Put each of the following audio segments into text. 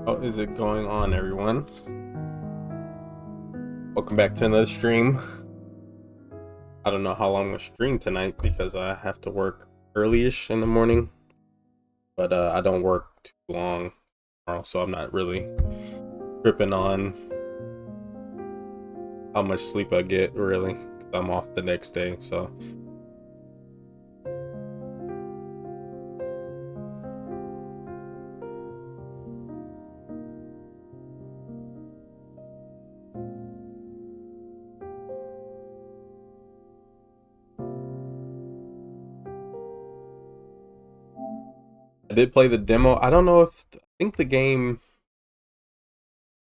How is it going on, everyone? Welcome back to another stream. I don't know how long I'm gonna stream tonight because I have to work early-ish in the morning, but I don't work too long tomorrow, so I'm not really tripping on how much sleep I get, really, 'cause I'm off the next day. So I did play the demo. I don't know if I think the game.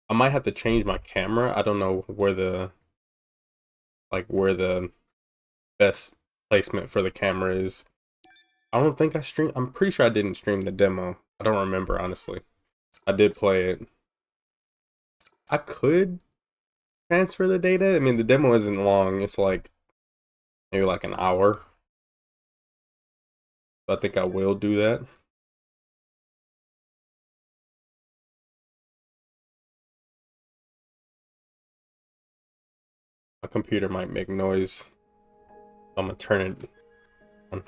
I might have to change my camera. I don't know where the best placement for the camera is. I don't think I streamed. I'm pretty sure I didn't stream the demo. I don't remember, honestly. I did play it. I could transfer the data. I mean, the demo isn't long. It's like maybe like an hour. So I think I will do that. My computer might make noise. I'm gonna turn it on.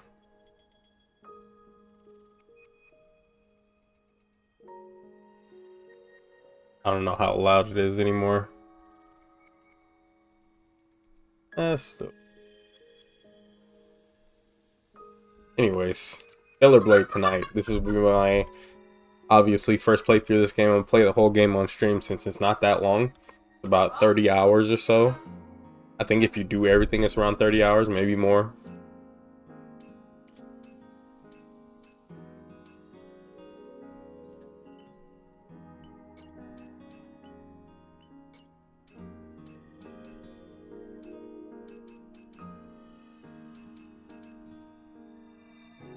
I don't know how loud it is anymore. Still. Anyways, Stellar Blade tonight. This is my obviously first playthrough of this game. I'm gonna play the whole game on stream since it's not that long. About 30 hours or so. I think if you do everything, it's around 30 hours, maybe more.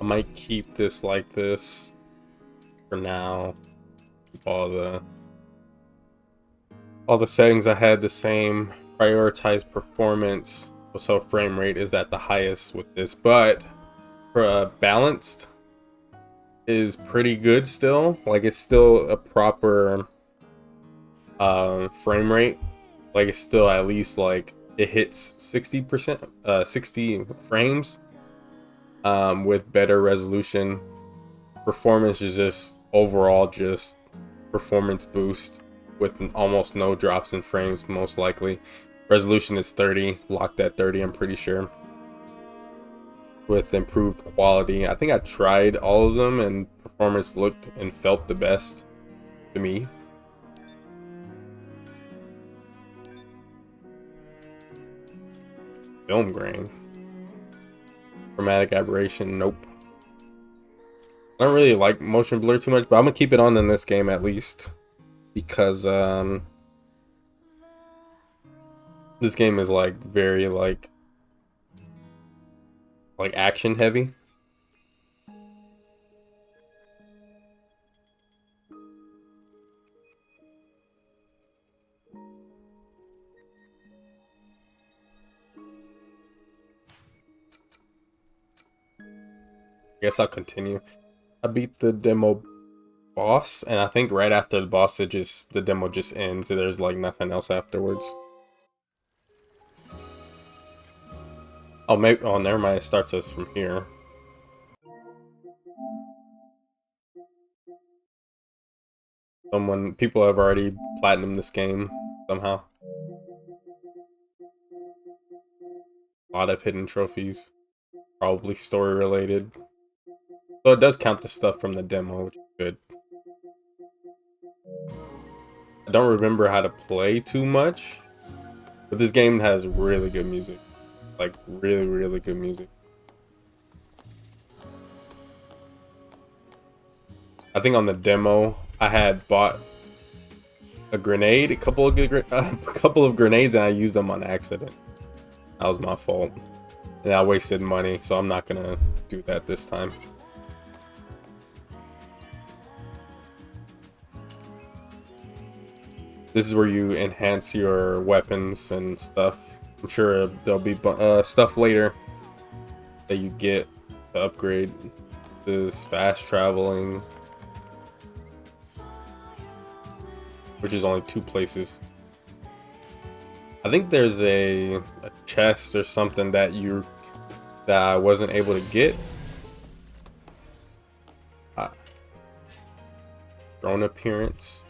I might keep this like this for now. Keep all the settings I had the same. Prioritize performance, so frame rate is at the highest with this, but for balanced is pretty good still. Like it's still a proper frame rate. Like it's still at least like it hits 60%, 60 frames with better resolution. Performance is just overall just performance boost with almost no drops in frames, most likely. Resolution is 30, locked at 30, I'm pretty sure. With improved quality. I think I tried all of them and performance looked and felt the best to me. Film grain. Chromatic aberration, nope. I don't really like motion blur too much, but I'm gonna keep it on in this game at least. Because this game is like very like action heavy. I guess I'll continue. I beat the demo boss, and I think right after the boss, the demo just ends. So there's like nothing else afterwards. Oh, maybe. Oh, never mind. It starts us from here. People have already platinumed this game somehow. A lot of hidden trophies, probably story related. So it does count the stuff from the demo, which is good. I don't remember how to play too much, but this game has really good music. Like really, really good music. I think on the demo, I had bought a grenade, a couple of grenades, and I used them on accident. That was my fault, and I wasted money, so I'm not gonna do that this time. This is where you enhance your weapons and stuff. I'm sure there'll be stuff later that you get to upgrade. This fast traveling. which is only 2 places. I think there's a chest or something that I wasn't able to get. Drone appearance.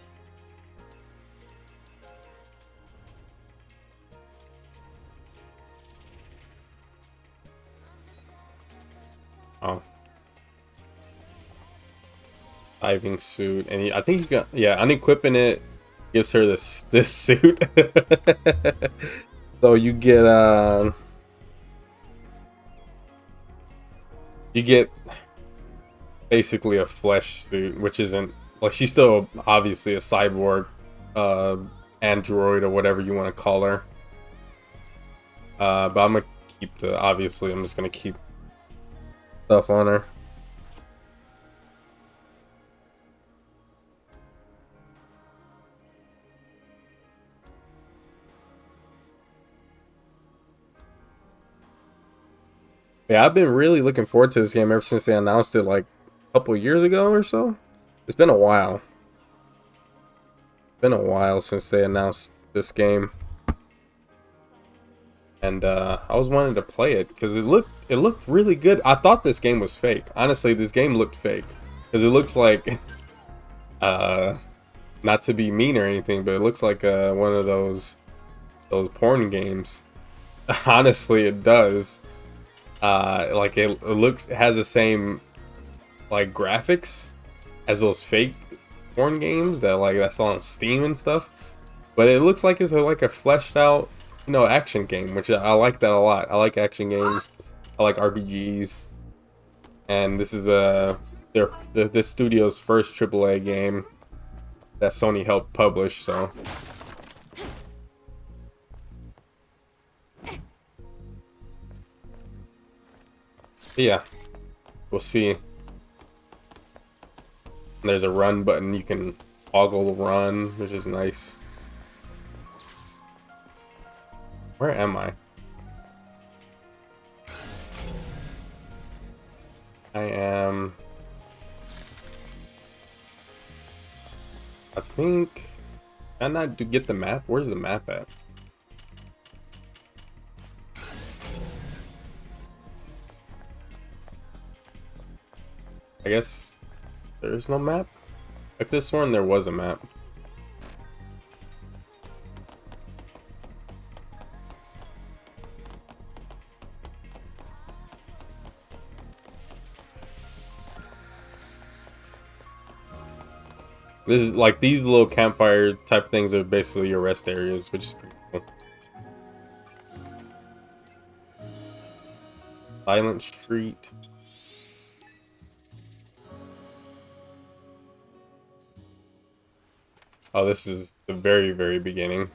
Oh. Diving suit, and I think you got, yeah, unequipping it gives her this suit. So you get basically a flesh suit, which isn't like, she's still obviously a cyborg, android, or whatever you want to call her. But I'm gonna keep obviously I'm just gonna keep stuff on her. Yeah, I've been really looking forward to this game ever since they announced it like a couple years ago or so. It's been a while. Been a while since they announced this game. And I was wanting to play it because it looked really good. I thought this game was fake. Honestly, this game looked fake because it looks like not to be mean or anything, but it looks like one of those porn games. Honestly, it does. Like it has the same like graphics as those fake porn games that's on Steam and stuff, but it looks like it's like a fleshed out, action game, which I like that a lot. I like action games. I like RPGs, and this is this studio's first AAA game that Sony helped publish. So yeah, we'll see. There's a run button. You can toggle run, which is nice. Where am I? I am... I think... Can I get the map? Where's the map at? I guess there is no map? I could have sworn there was a map. This is like, these little campfire type things are basically your rest areas, which is pretty cool. Silent Street. Oh, this is the very, very beginning.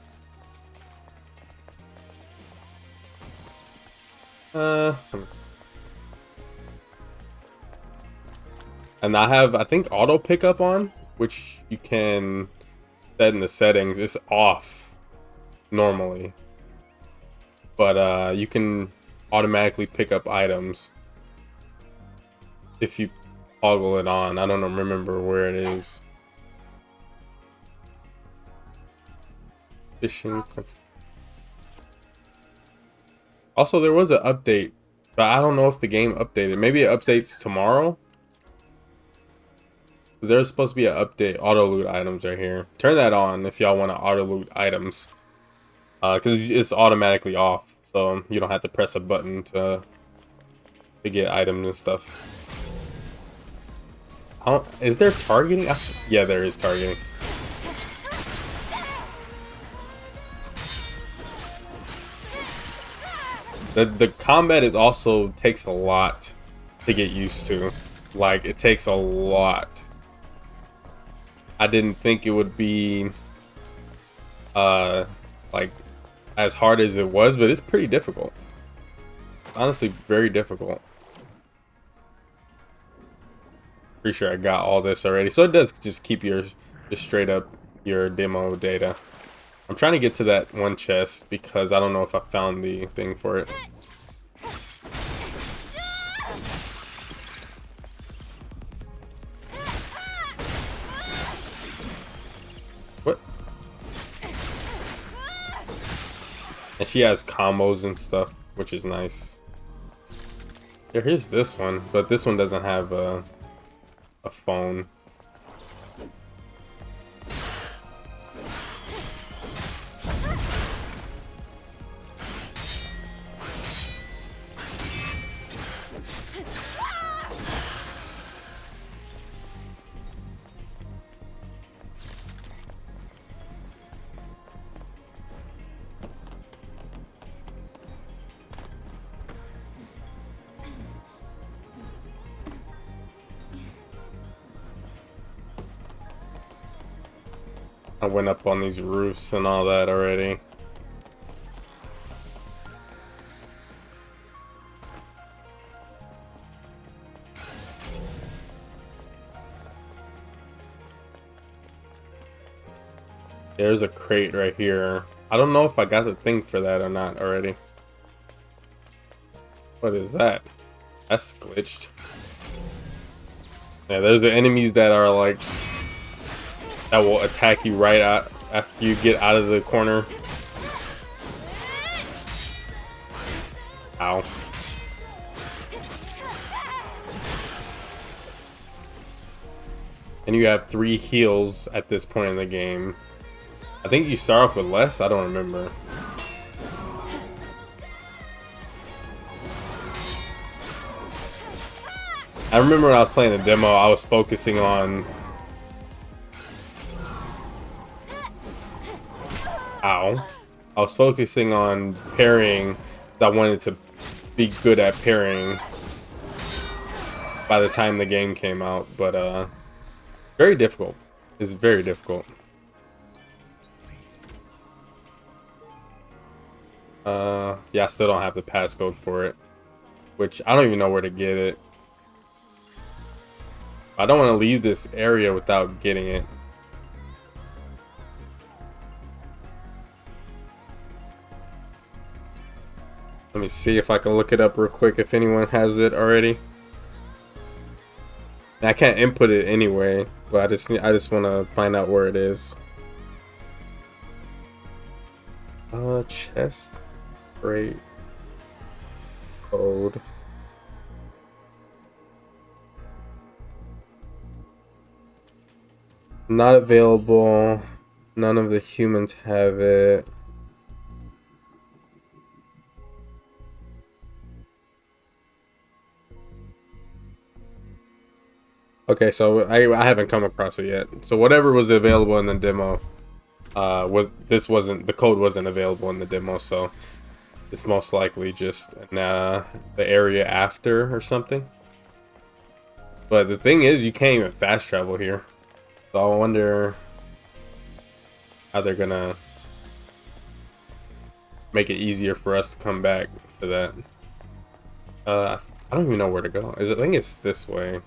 And I think auto pickup on, which you can set in the settings. It's off normally, but you can automatically pick up items if you toggle it on. I don't remember where it is. Fishing. Also, there was an update, but I don't know if the game updated. Maybe it updates tomorrow. Because there's supposed to be an update. Auto loot items right here. Turn that on if y'all want to auto loot items. Because it's automatically off. So you don't have to press a button to get items and stuff. Is there targeting? Yeah, there is targeting. The combat also takes a lot to get used to. Like, it takes a lot. I didn't think it would be like as hard as it was, but it's pretty difficult. Honestly, very difficult. Pretty sure I got all this already. So it does just keep just straight up your demo data. I'm trying to get to that one chest because I don't know if I found the thing for it. What? And she has combos and stuff, which is nice. Yeah, here's this one, but this one doesn't have a phone. I went up on these roofs and all that already. There's a crate right here. I don't know if I got the thing for that or not already. What is that? That's glitched. Yeah, there's the enemies that are like that will attack you right out after you get out of the corner. Ow. And you have 3 heals at this point in the game. I think you start off with less. I don't remember. I remember when I was playing the demo, I was focusing on... Ow. I was focusing on parrying. I wanted to be good at parrying by the time the game came out, but very difficult. It's very difficult. Yeah, I still don't have the passcode for it, which I don't even know where to get it. I don't want to leave this area without getting it. Let me see if I can look it up real quick if anyone has it already. I can't input it anyway, but I just want to find out where it is. Chest crate code. Not available. None of the humans have it. Okay, so I haven't come across it yet. So whatever was available in the demo, the code wasn't available in the demo, so it's most likely just in the area after or something. But the thing is, you can't even fast travel here, so I wonder how they're gonna make it easier for us to come back to that. I don't even know where to go. I think it's this way.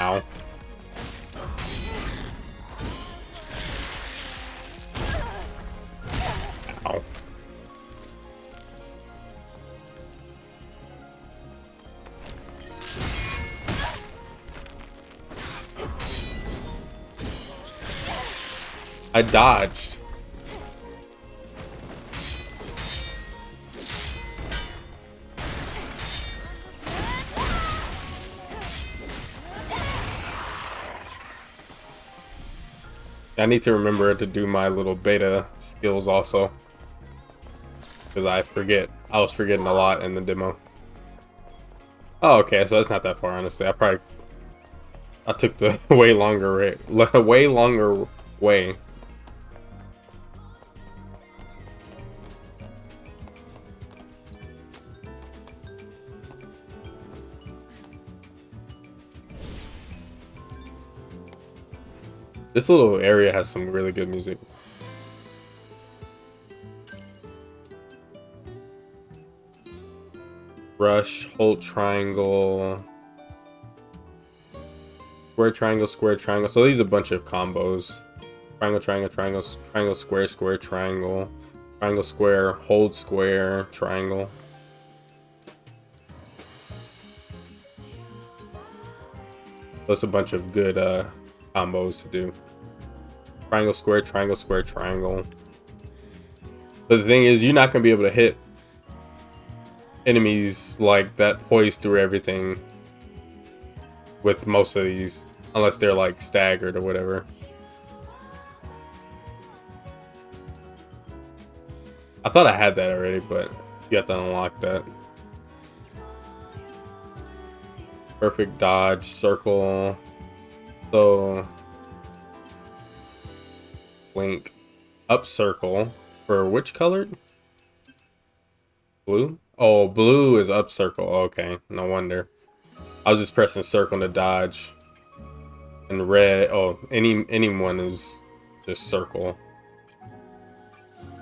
Ow. Ow. I dodged. I need to remember to do my little beta skills also, because I forget. I was forgetting a lot in the demo. Oh, okay, so that's not that far, honestly. I took the way longer way. This little area has some really good music. Rush, hold triangle, square triangle, square triangle. So these are a bunch of combos. Triangle, triangle, triangle, triangle, square, square, triangle, triangle, square, hold square, triangle. Plus a bunch of good combos to do. Triangle, square, triangle, square, triangle. But the thing is, you're not going to be able to hit enemies like that poise through everything with most of these, unless they're like staggered or whatever. I thought I had that already, but you have to unlock that. Perfect dodge, circle. So blink, up circle for which color? Blue? Oh, blue is up circle. Okay, no wonder. I was just pressing circle to dodge. And red, oh, anyone is just circle.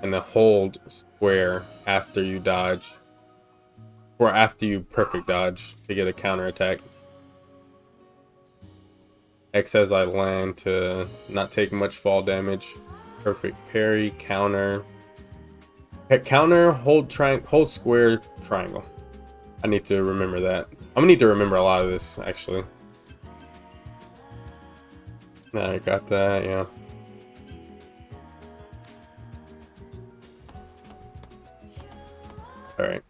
And then hold square after you dodge. Or after you perfect dodge to get a counter attack. X as I land to not take much fall damage. Perfect parry, counter. Hit counter, hold square, triangle. I need to remember that. I'm gonna need to remember a lot of this actually. I got that, yeah. Alright.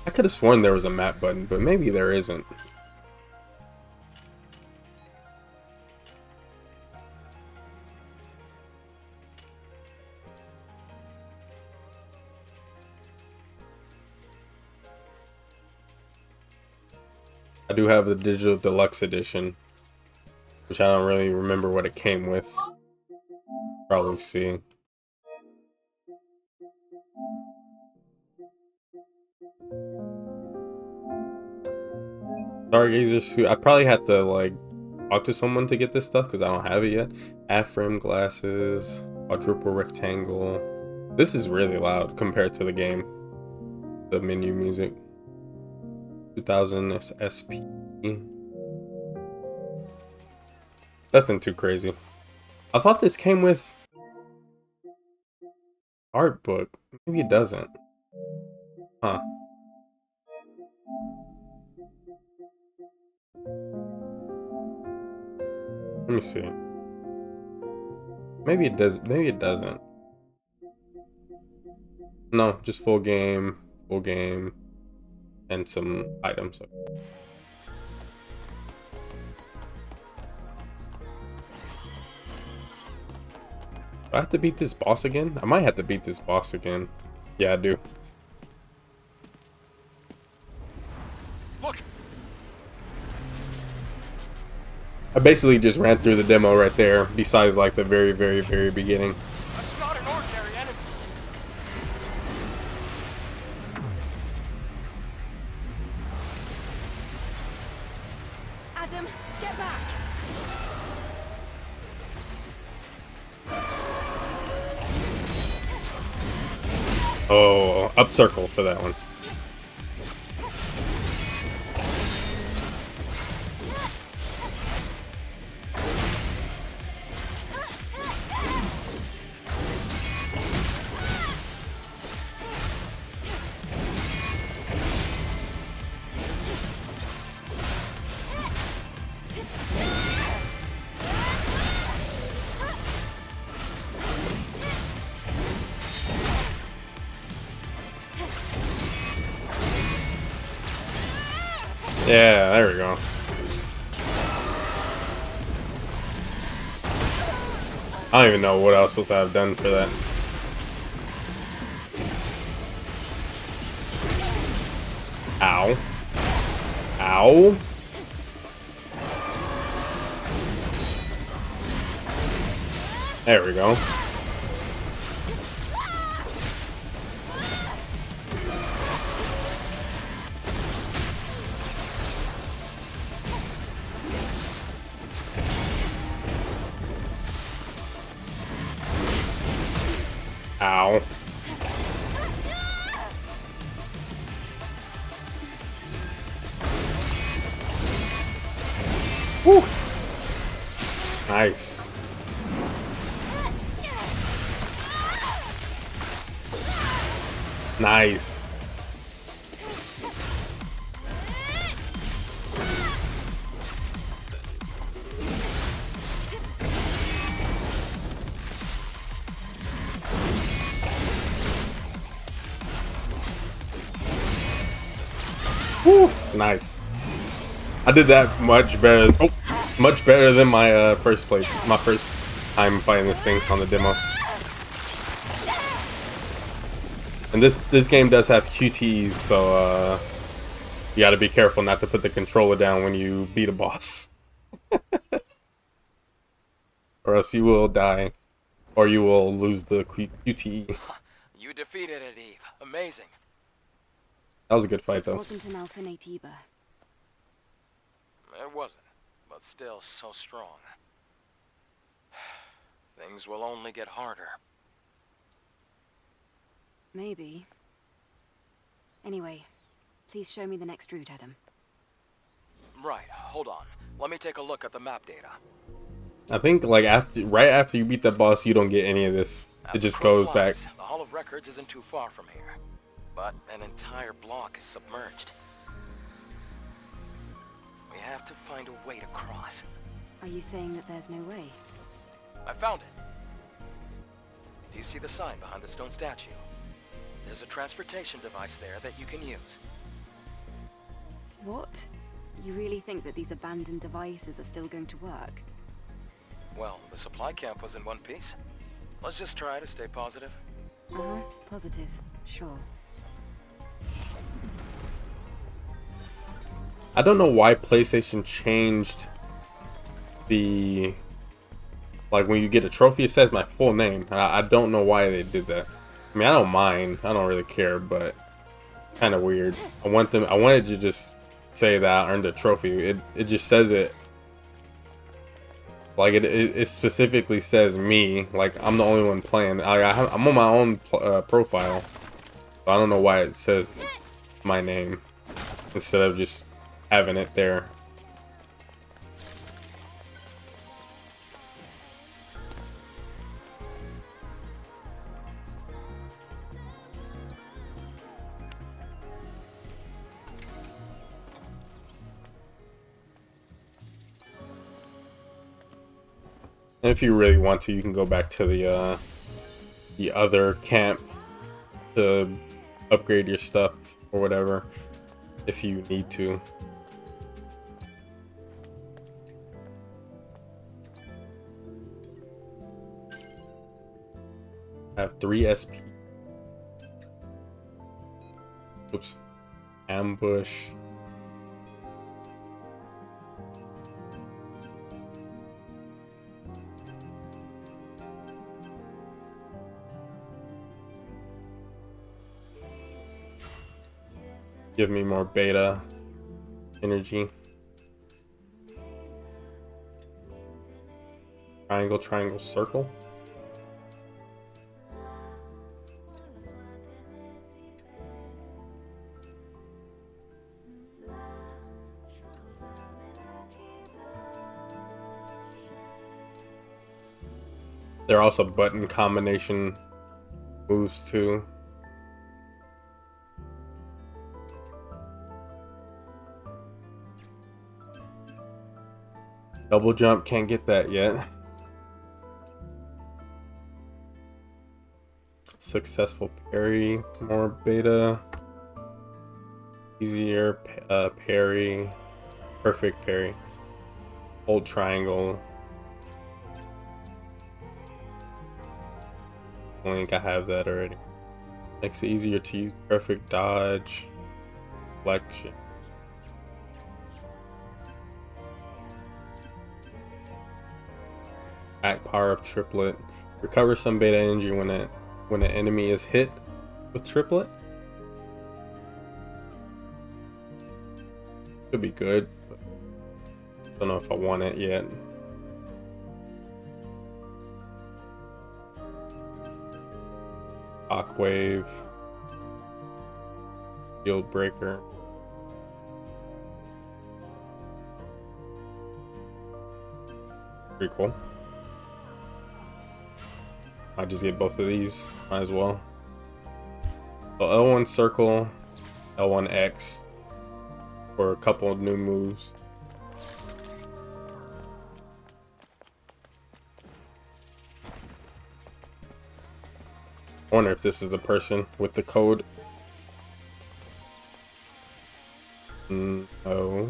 I could have sworn there was a map button, but maybe there isn't. I do have the digital deluxe edition, which I don't really remember what it came with. Probably see. Stargazer suit. I probably have to like talk to someone to get this stuff because I don't have it yet. Half frame glasses, quadruple rectangle. This is really loud compared to the game. The menu music. 2000 SP. Nothing too crazy. I thought this came with art book. Maybe it doesn't. Huh. Let me see. Maybe it does. Maybe it doesn't. No, just full game, and some items. Do I have to beat this boss again? I might have to beat this boss again. Yeah, I do. Look. I basically just ran through the demo right there, besides like the very beginning. That's not an ordinary enemy. Adam, get back! Oh, up circle for that one. Yeah, there we go. I don't even know what I was supposed to have done for that. Ow. Ow. There we go. Ow. Woof. Nice. Nice. Oof, nice. I did that much better. Oh, much better than my first place. My first time fighting this thing on the demo. And this game does have QTEs, so you got to be careful not to put the controller down when you beat a boss, or else you will die, or you will lose the QTE. You defeated it, Eve. Amazing. That was a good fight, though. It wasn't an Alpha Nate either. It wasn't, but still so strong. Things will only get harder. Maybe. Anyway, please show me the next route, Adam. Right, hold on. Let me take a look at the map data. I think like right after you beat that boss, you don't get any of this. It just goes back. The Hall of Records isn't too far from here, but an entire block is submerged. We have to find a way to cross. Are you saying that there's no way? I found it. Do you see the sign behind the stone statue? There's a transportation device there that you can use. What? You really think that these abandoned devices are still going to work? Well, the supply camp was in one piece. Let's just try to stay positive. Uh-huh, positive. Sure. I don't know why PlayStation changed the, like, when you get a trophy it says my full name. I don't know why they did that. I mean, I don't mind, I don't really care, but kind of weird. I wanted to just say that I earned a trophy. It just says it like it specifically says me, like I'm the only one playing. I'm on my own profile, so I don't know why it says my name instead of just having it there. And if you really want to, you can go back to the other camp to upgrade your stuff or whatever if you need to. I have 3 SP. Oops. Ambush. Give me more beta energy. Triangle, triangle, circle. There are also button combination moves too. Double jump, can't get that yet. Successful parry, more beta. Easier parry, perfect parry. Hold triangle. I think I have that already. Makes it easier to use perfect dodge, flexion. Act power of triplet. Recover some beta energy when an enemy is hit with triplet. Could be good, but don't know if I want it yet. Shockwave. Shield breaker. Pretty cool. Might just get both of these, might as well. So L1 circle, L1 X for a couple of new moves. I wonder if this is the person with the code. No.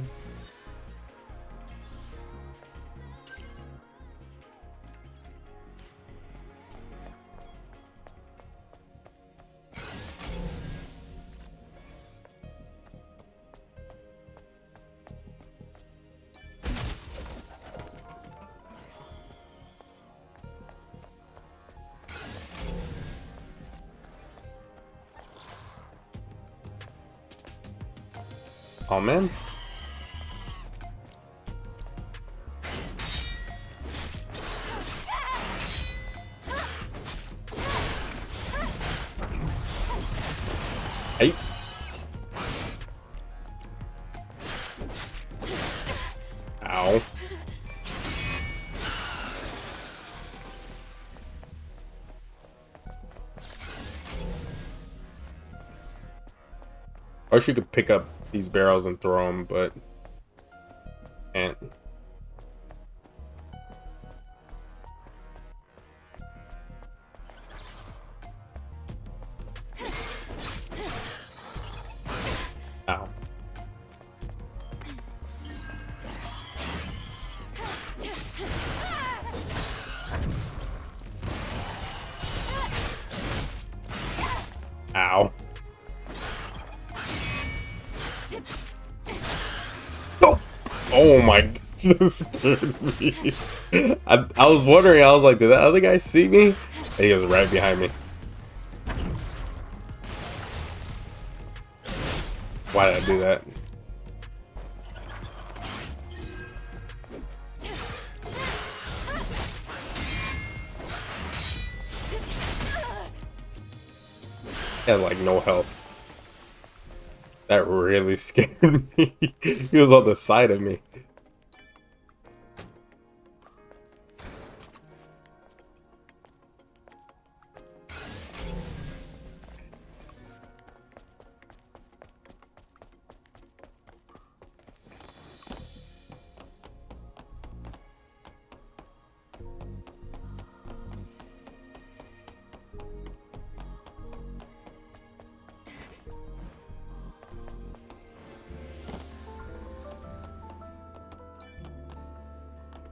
Oh man. Hey. Ow. I wish you could pick up these barrels and throw them, but can't. Ow. Ow. Oh, oh my god, that scared me. I was wondering, I was like, did that other guy see me? And he was right behind me. Why did I do that? He had like no health. That really scared me. He was on the side of me.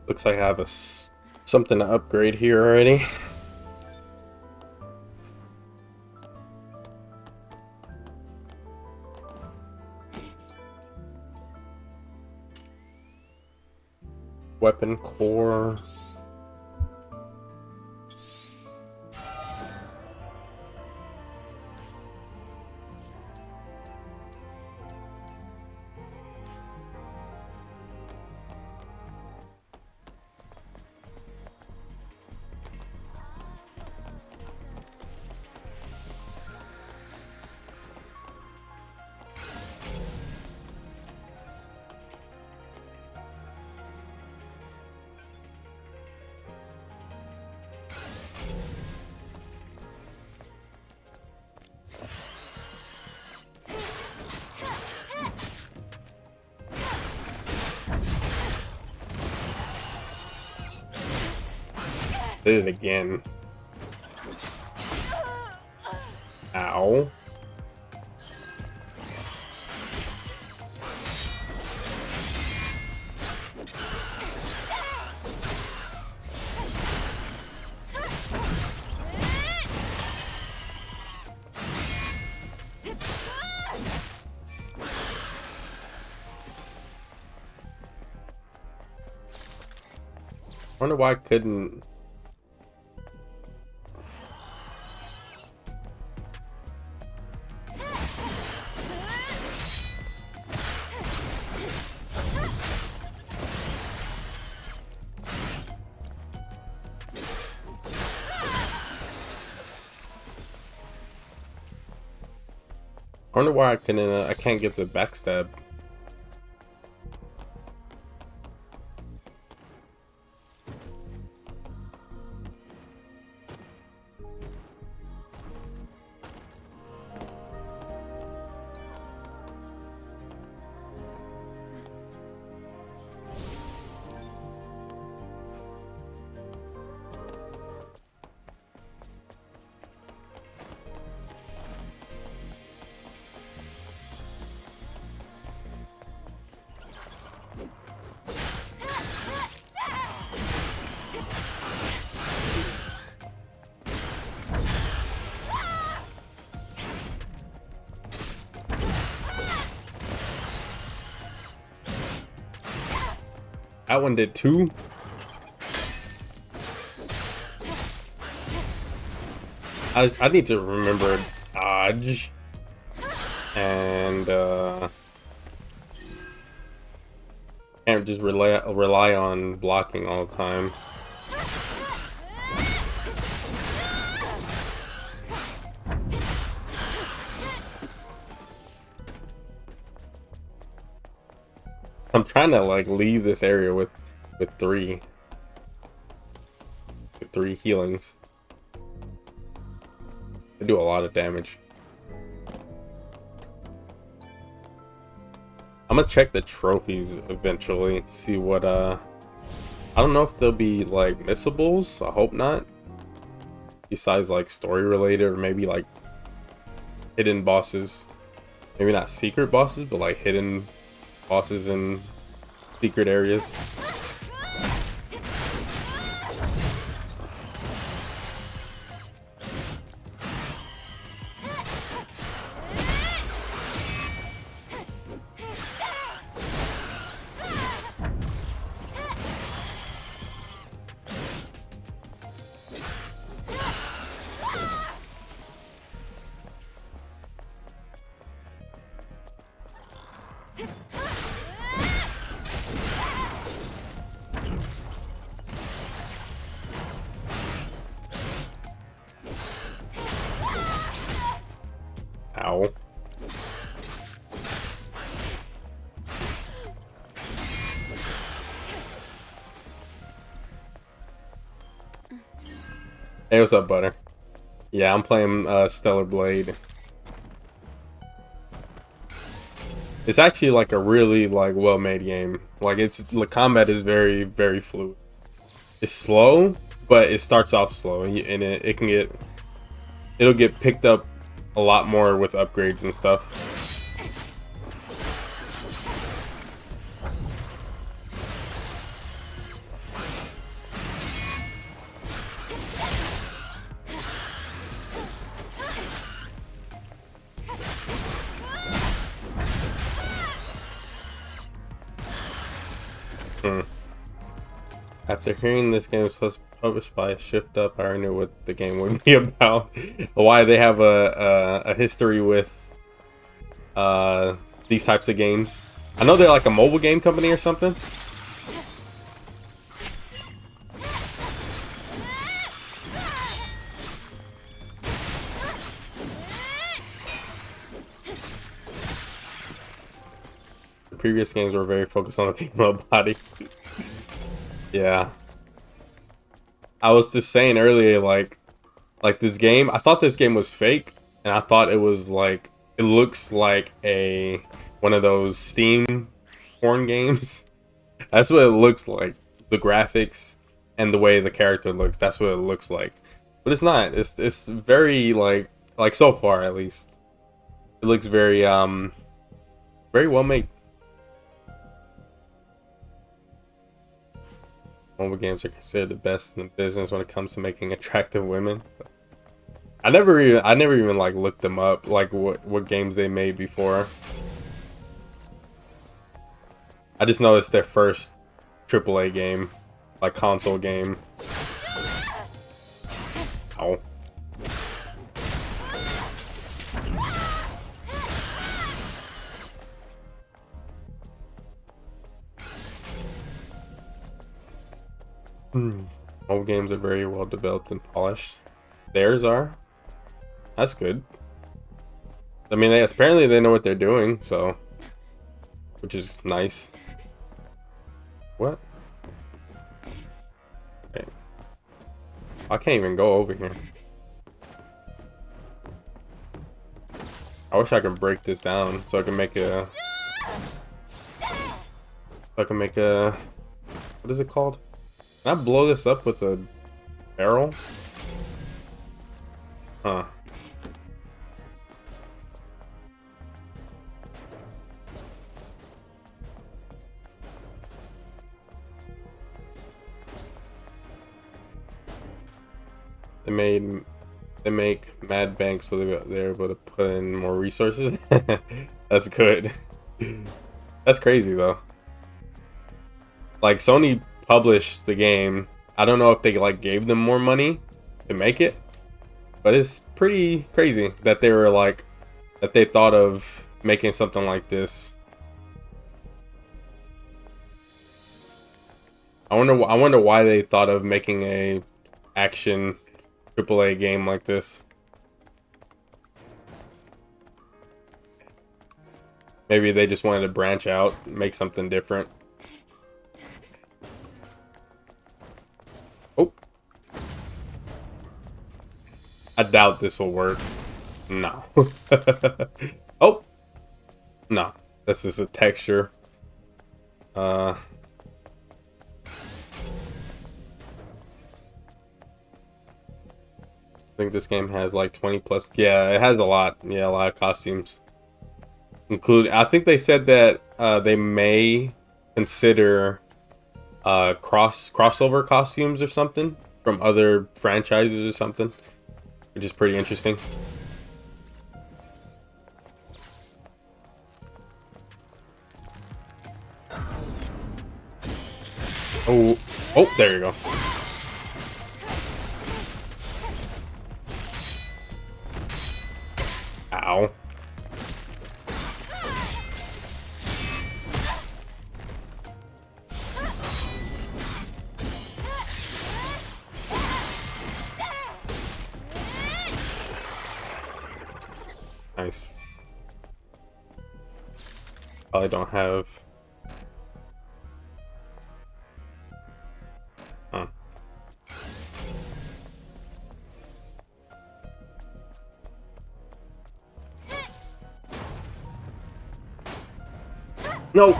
Looks like I have something to upgrade here already. Weapon core. Did it again. Ow. Wonder why I couldn't. I wonder why I couldn't. I can't get the backstab. That one did too. I need to remember dodge and can't just rely on blocking all the time. I'm trying to like leave this area with three healings. They do a lot of damage. I'm gonna check the trophies eventually, see what I don't know if they'll be like missables. I hope not. Besides like story related, or maybe like hidden bosses. Maybe not secret bosses, but like hidden bosses in secret areas. Ow. Hey, what's up, Butter? Yeah, I'm playing Stellar Blade. It's actually like a really like well-made game. Like the combat is very, very fluid. It's slow, but it starts off slow, and, it'll get picked up a lot more with upgrades and stuff. After hearing this game was published by Shift Up, I already knew what the game would be about. Why they have a history with these types of games. I know they're like a mobile game company or something. The previous games were very focused on the female body. Yeah. I was just saying earlier, like this game, I thought this game was fake, and I thought it was like, it looks like one of those Steam porn games. That's what it looks like. The graphics and the way the character looks, that's what it looks like. But it's not. It's very like so far at least. It looks very very well made. Mobile games are considered the best in the business when it comes to making attractive women. I never even like looked them up, like what games they made before. I just know it's their first AAA game, like console game. Ow. Mobile games are very well developed and polished. Theirs are. That's good. I mean, apparently they know what they're doing, so, which is nice. What? Okay. I can't even go over here. I wish I could break this down so I can make a. What is it called? Can I blow this up with a barrel? Huh. They make mad banks so they're able to put in more resources. That's good. That's crazy though. like Sony published the game. I don't know if they like gave them more money to make it, but it's pretty crazy that they were like that they thought of making something like this. I wonder why they thought of making a action AAA game like this. Maybe they just wanted to branch out, make something different. Oh. I doubt this will work. No. Oh. No. This is a texture. I think this game has like 20 plus. Yeah, it has a lot. Yeah, a lot of costumes. I think they said that they may consider crossover costumes or something from other franchises or something, which is pretty interesting. Oh, oh, there you go. Ow. Nice. Probably don't have. Huh. No.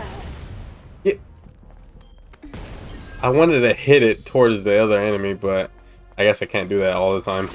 Yeah. I wanted to hit it towards the other enemy, but I guess I can't do that all the time.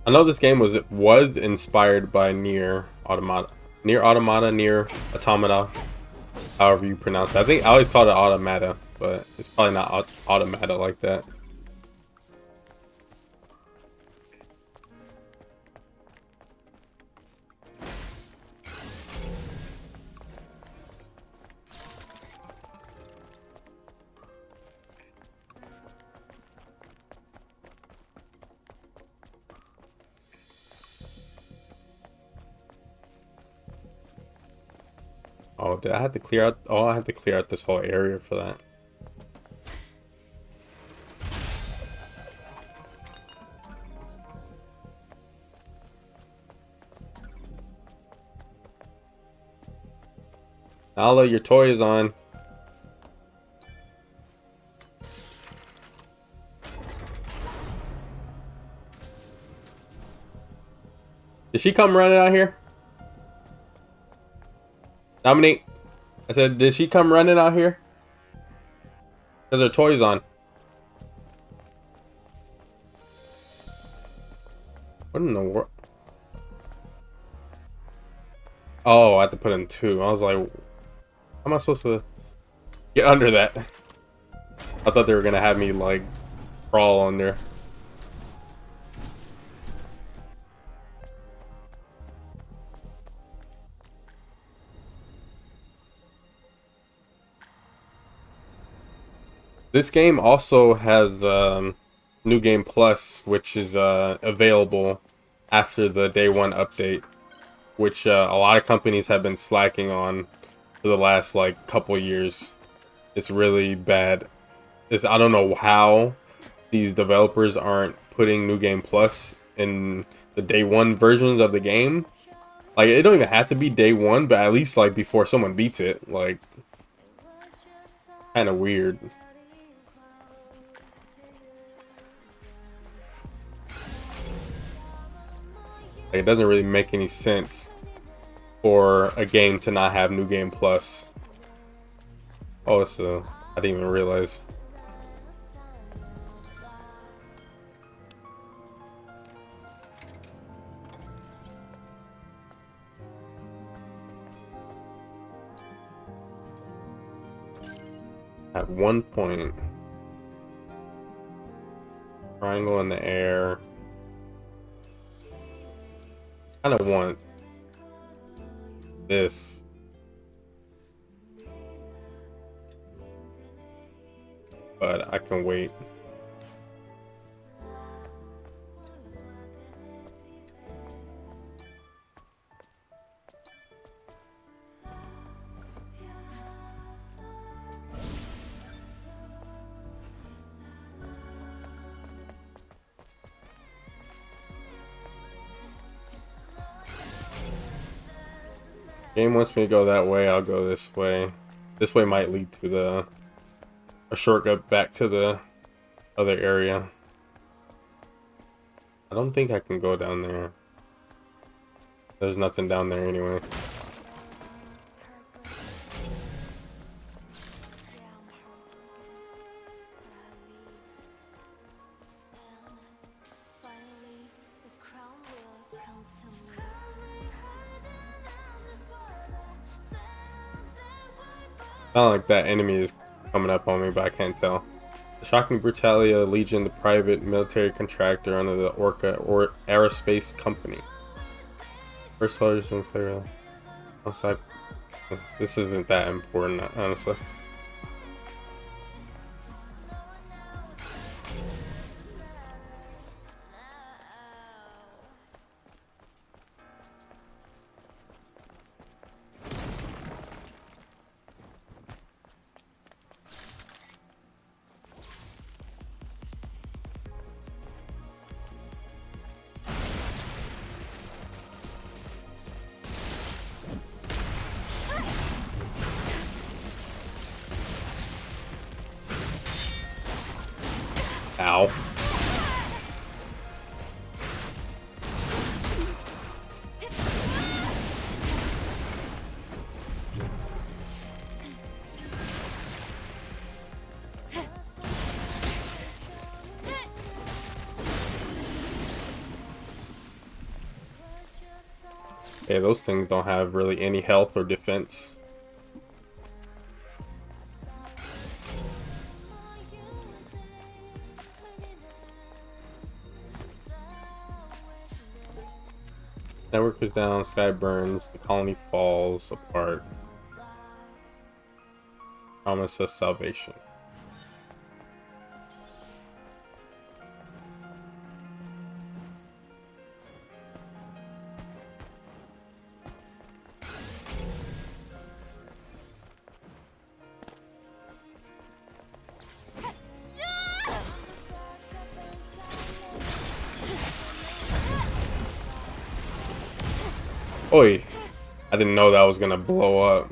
I know this game was inspired by Nier Automata, however you pronounce it. I think I always called it Automata, but it's probably not Automata like that. Oh, did I have to clear out? Oh, I have to clear out this whole area for that. Nala, your toy is on. Did she come running out here? Dominique, I said, did she come running out here? Because her toy's on. What in the world? Oh, I have to put in 2. I was like, how am I supposed to get under that? I thought they were going to have me, like, crawl under. This game also has New Game Plus, which is available after the day 1 update, which a lot of companies have been slacking on for the last like couple years. It's really bad. I don't know how these developers aren't putting New Game Plus in the day 1 versions of the game. Like, it don't even have to be day 1, but at least like before someone beats it. Like, kind of weird. Like, it doesn't really make any sense for a game to not have New Game Plus. Oh, I didn't even realize. At one point, triangle in the air. Kind of want this. But I can wait. Game wants me to go that way, I'll go this way. This way might lead to a shortcut back to the other area. I don't think I can go down there. There's nothing down there anyway. Sound like that enemy is coming up on me, but I can't tell. The shocking brutality of the Legion, the private military contractor under the Orca or Aerospace Company. First soldier since player. Outside. This isn't that important, honestly. Ow. Okay, those things don't have really any health or defense. Network is down, sky burns, the colony falls apart. Promise us salvation. Oi! I didn't know that was gonna blow up.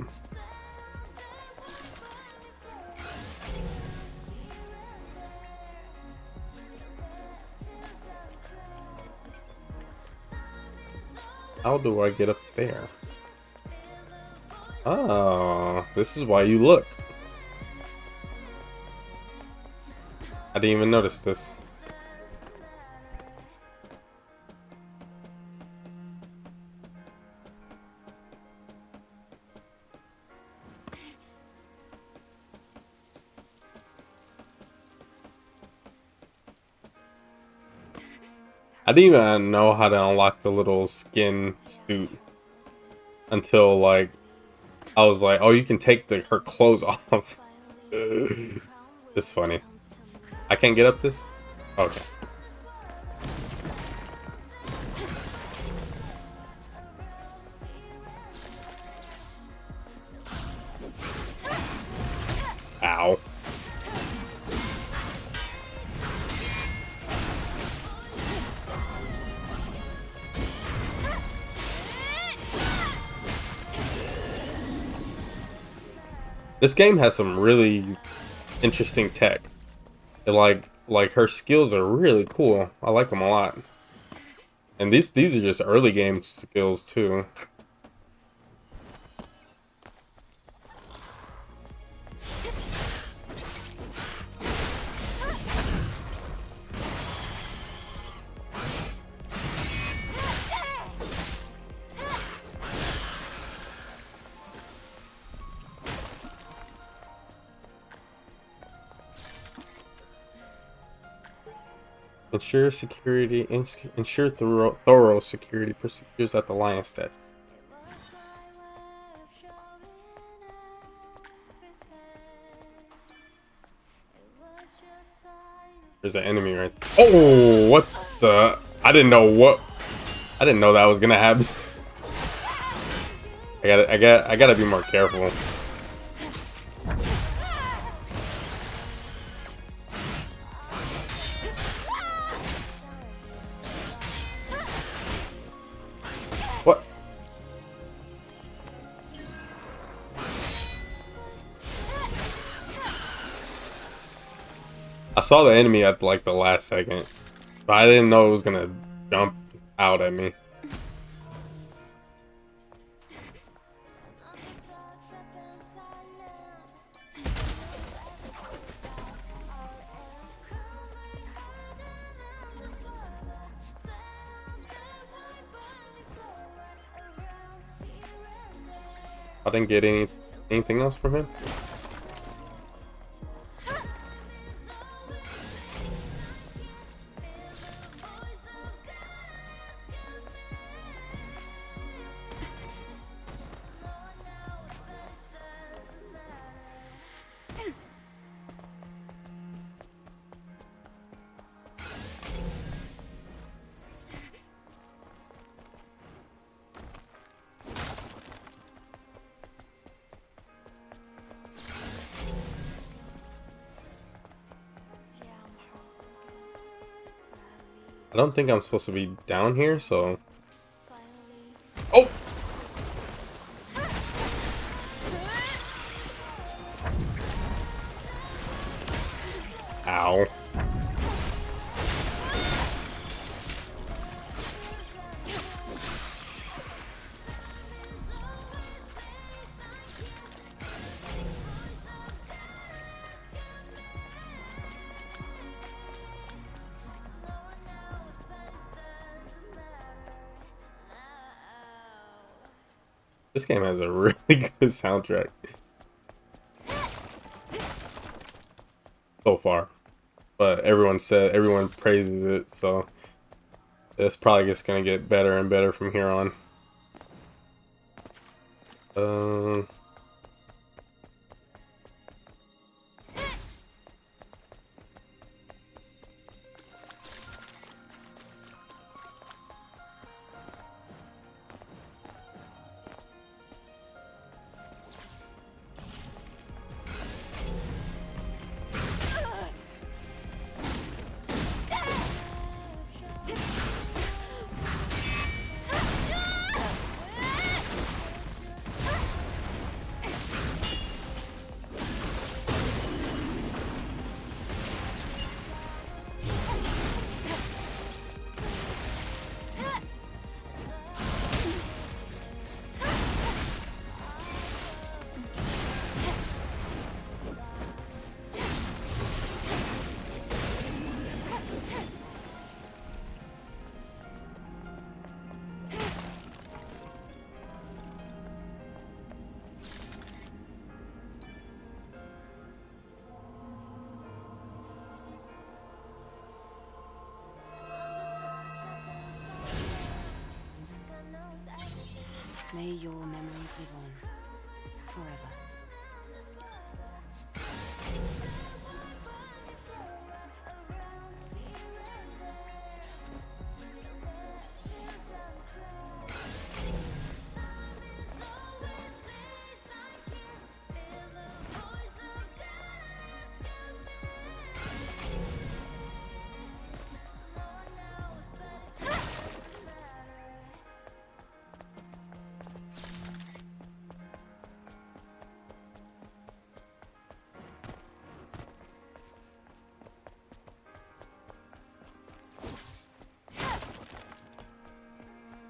How do I get up there? Oh, this is why you look. I didn't even notice this. I didn't even know how to unlock the little skin suit until like I was like, oh, you can take her clothes off. It's funny. I can't get up this? Okay. Ow. This game has some really interesting tech. It like her skills are really cool. I like them a lot. And these are just early game skills too. Ensure thorough security procedures at the Lion statue. There's an enemy right there. Oh, what the? I didn't know that was gonna happen. I gotta be more careful. What? I saw the enemy at like the last second, but I didn't know it was gonna jump out at me. I didn't get anything else from him. I don't think I'm supposed to be down here, so. Oh! Ow. This game has a really good soundtrack so far, but everyone praises it, so it's probably just gonna get better and better from here on. May your memories live on forever.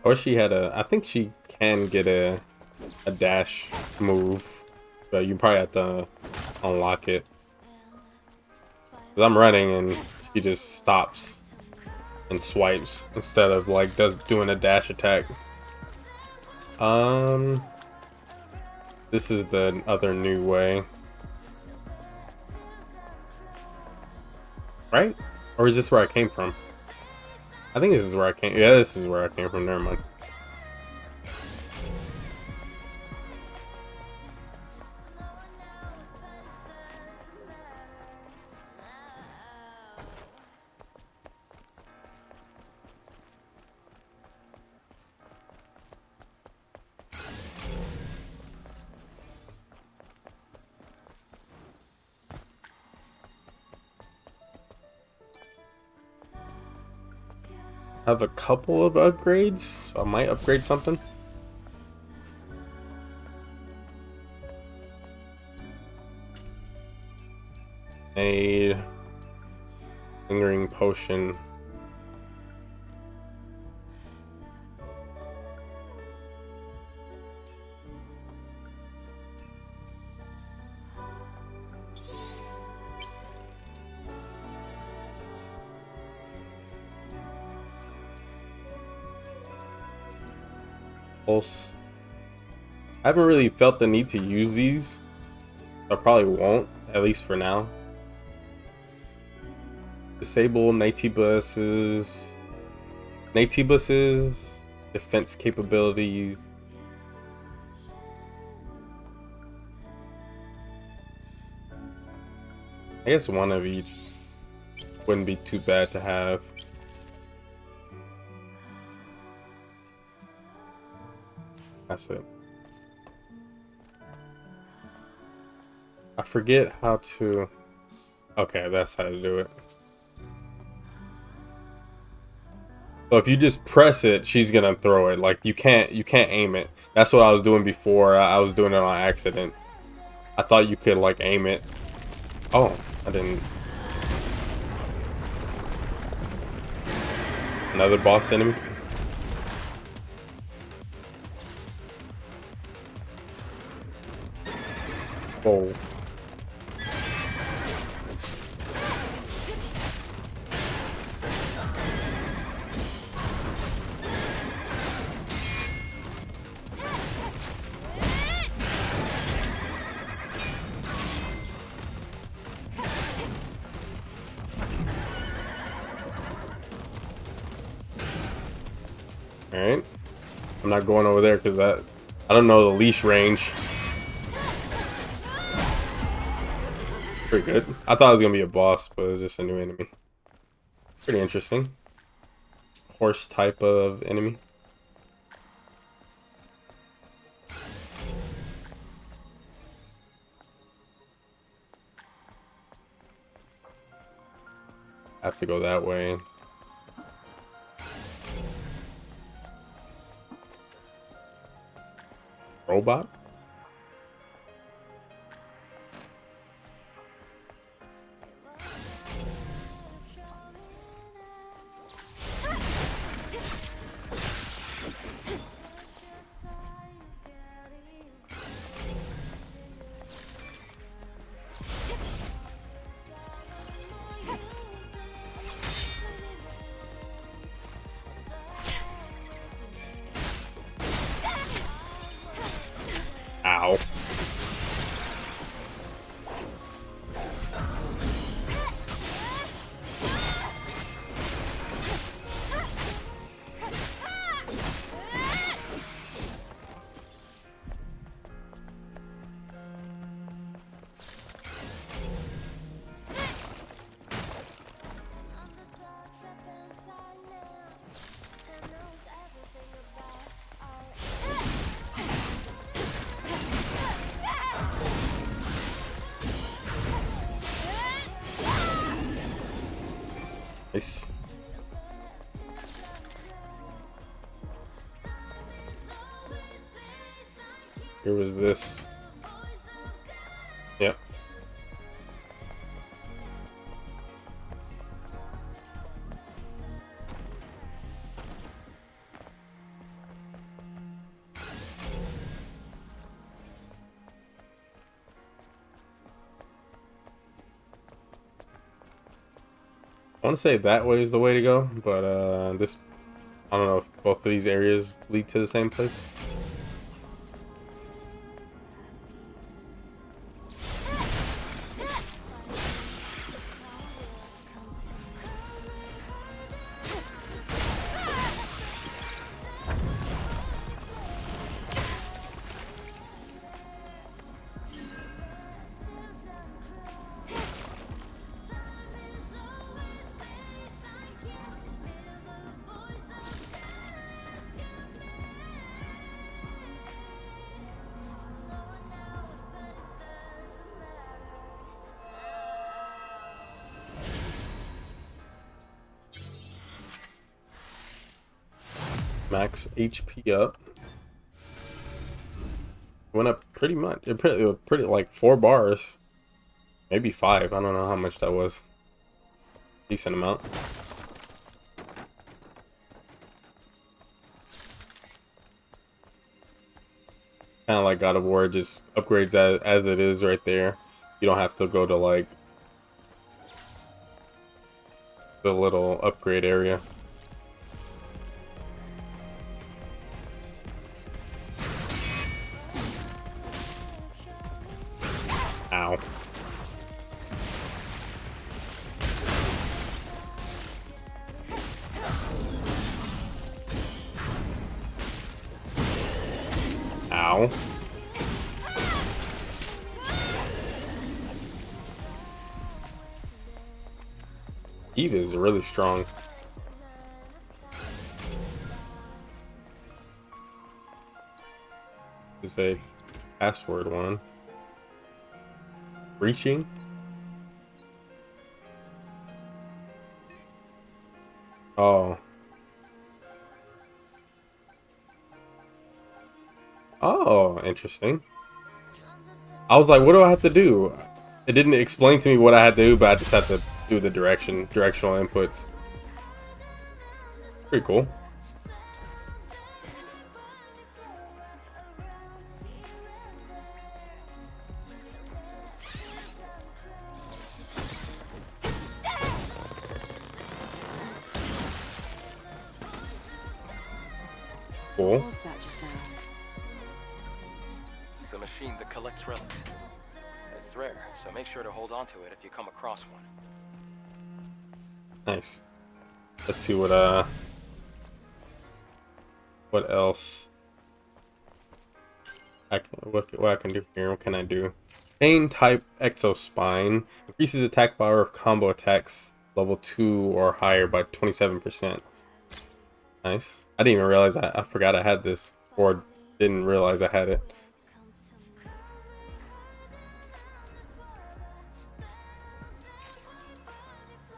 Or she had I think she can get a dash move, but you probably have to unlock it. 'Cause I'm running and she just stops and swipes instead of like doing a dash attack. This is the other new way, right? Or is this where I came from? I think this is where I came. Yeah, this is where I came from. Never mind. I have a couple of upgrades, so I might upgrade something. A lingering potion. Pulse. I haven't really felt the need to use these. I probably won't, at least for now. Disable Natibus's defense capabilities. I guess one of each wouldn't be too bad to have. That's it. I forget how to... Okay, that's how to do it. So if you just press it, she's gonna throw it. Like you can't aim it. That's what I was doing before. I was doing it on accident. I thought you could like aim it. Oh, I didn't. Another boss enemy. Oh. Alright. I'm not going over there because I don't know the leash range. Pretty good. I thought it was gonna be a boss, but it was just a new enemy. Pretty interesting. Horse type of enemy. I have to go that way. Robot? Ow. Nice. Here was this. Yep. I want to say that way is the way to go, but this, I don't know if both of these areas lead to the same place. Max HP up. Went up pretty much. It pretty like 4 bars. Maybe 5. I don't know how much that was. Decent amount. Kind of like God of War, just upgrades as it is right there. You don't have to go to like the little upgrade area. Ow. Ow. Eve is really strong. Is a password one. Reaching. Oh. Oh, interesting. I was like, what do I have to do? It didn't explain to me what I had to do, but I just had to do the directional inputs. Pretty cool. Cool. What was that just now? It's a machine that collects relics. It's rare, so make sure to hold on to it if you come across one. Nice. Let's see what else what I can do here. What can I do? Pain type Exospine increases attack power of combo attacks level 2 or higher by 27%. Nice. I didn't even realize I forgot I had this, or didn't realize I had it.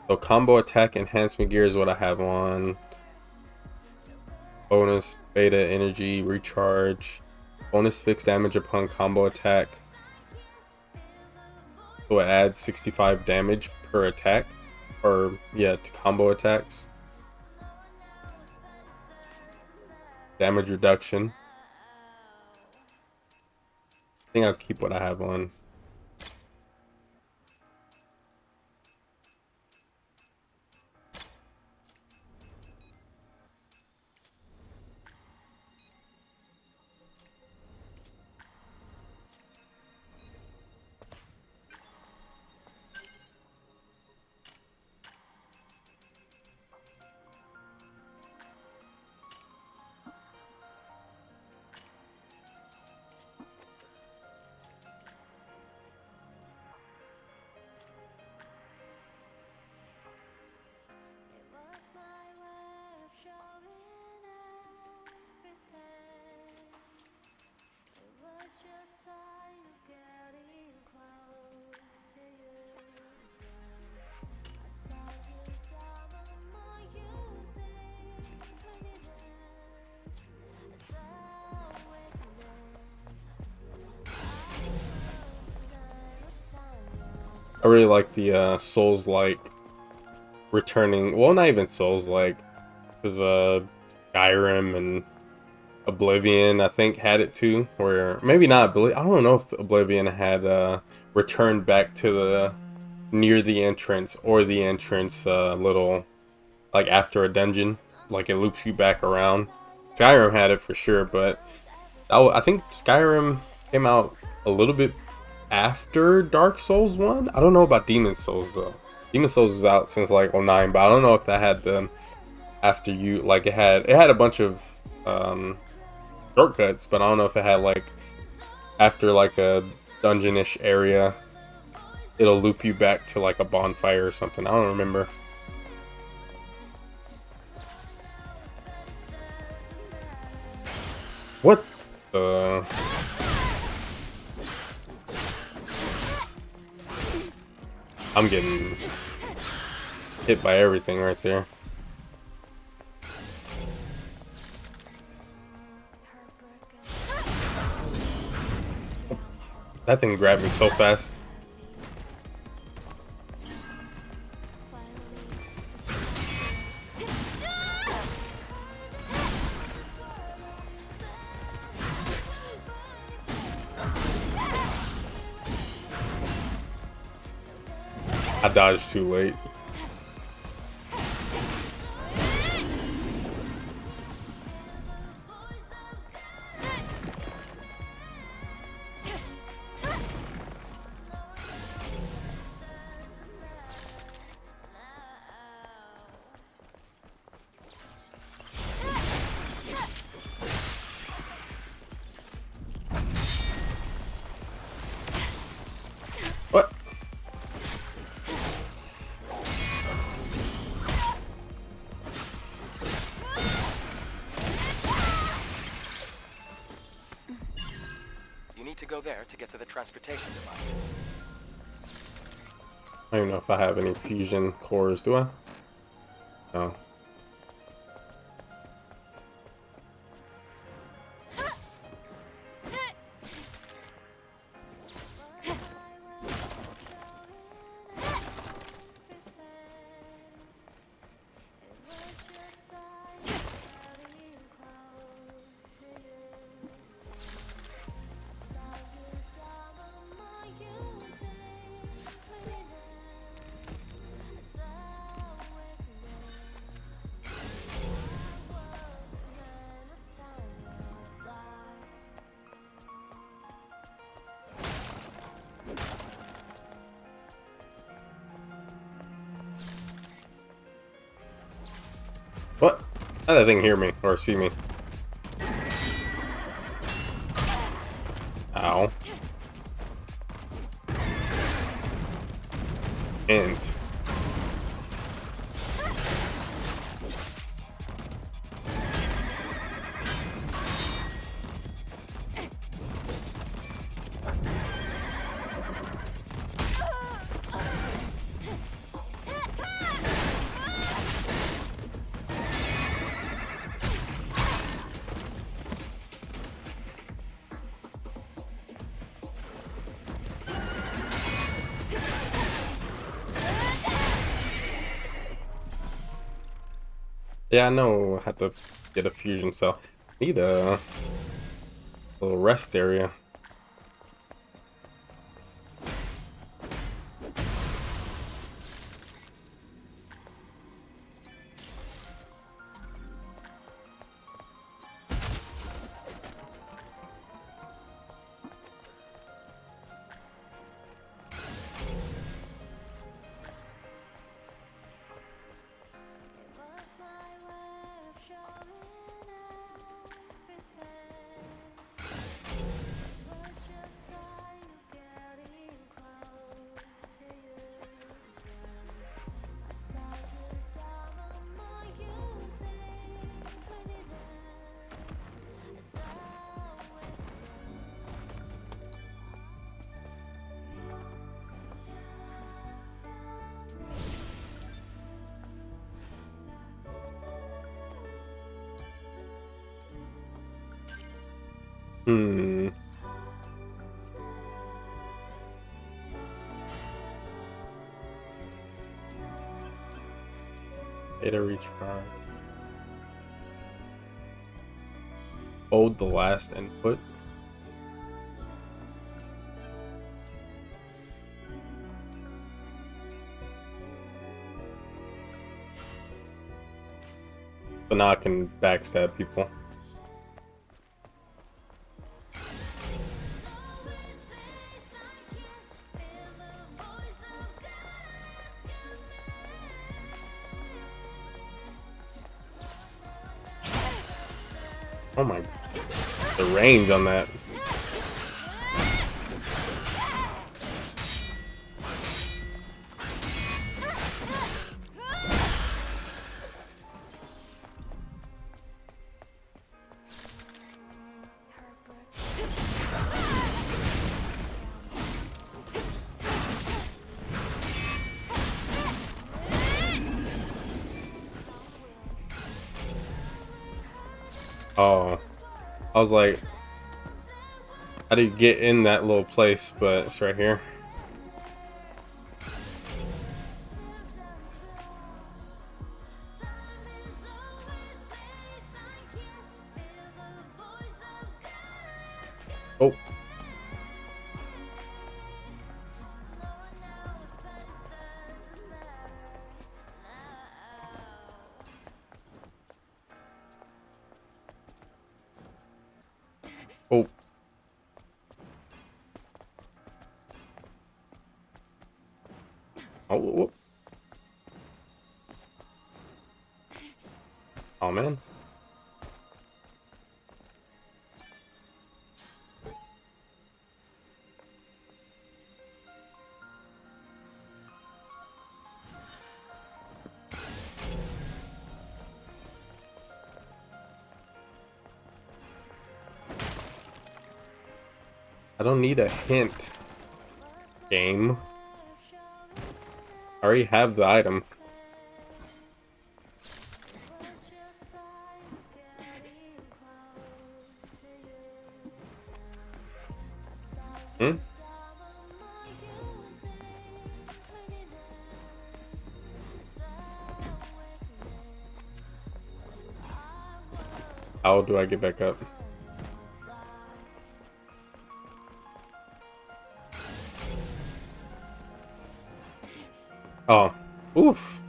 So combo attack enhancement gear is what I have on. Bonus beta energy recharge. Bonus fixed damage upon combo attack. So it adds 65 damage per attack. Or yeah, to combo attacks. Damage reduction. I think I'll keep what I have on. I really like the Souls-like returning. Well, not even Souls-like, because Skyrim and Oblivion, I think, had it too. Where maybe not. I don't know if Oblivion had returned back to the near the entrance or the entrance little like after a dungeon, like it loops you back around. Skyrim had it for sure, but I think Skyrim came out a little bit after Dark Souls 1. I don't know about Demon Souls though. Demon Souls was out since like 09, but I don't know if that had the after you like it had a bunch of shortcuts, but I don't know if it had like after like a dungeonish area, it'll loop you back to like a bonfire or something. I don't remember. What the? I'm getting hit by everything right there. That thing grabbed me so fast. I dodged too late. What? You need to go there to get to the transportation device. I don't even know if I have any fusion cores, do I? No. What? How did that thing hear me or see me? Ow. Int. Yeah, I know. I have to get a fusion cell. Need a little rest area. Hmm. Data recharge. Hold the last input. So now I can backstab people. Oh my, the range on that. Oh, I was like, how do you get in that little place? But it's right here. Oh. Oh. Oh. Whoop. Oh man. I don't need a hint, game. I already have the item. Hmm? How do I get back up? Oh. Oof.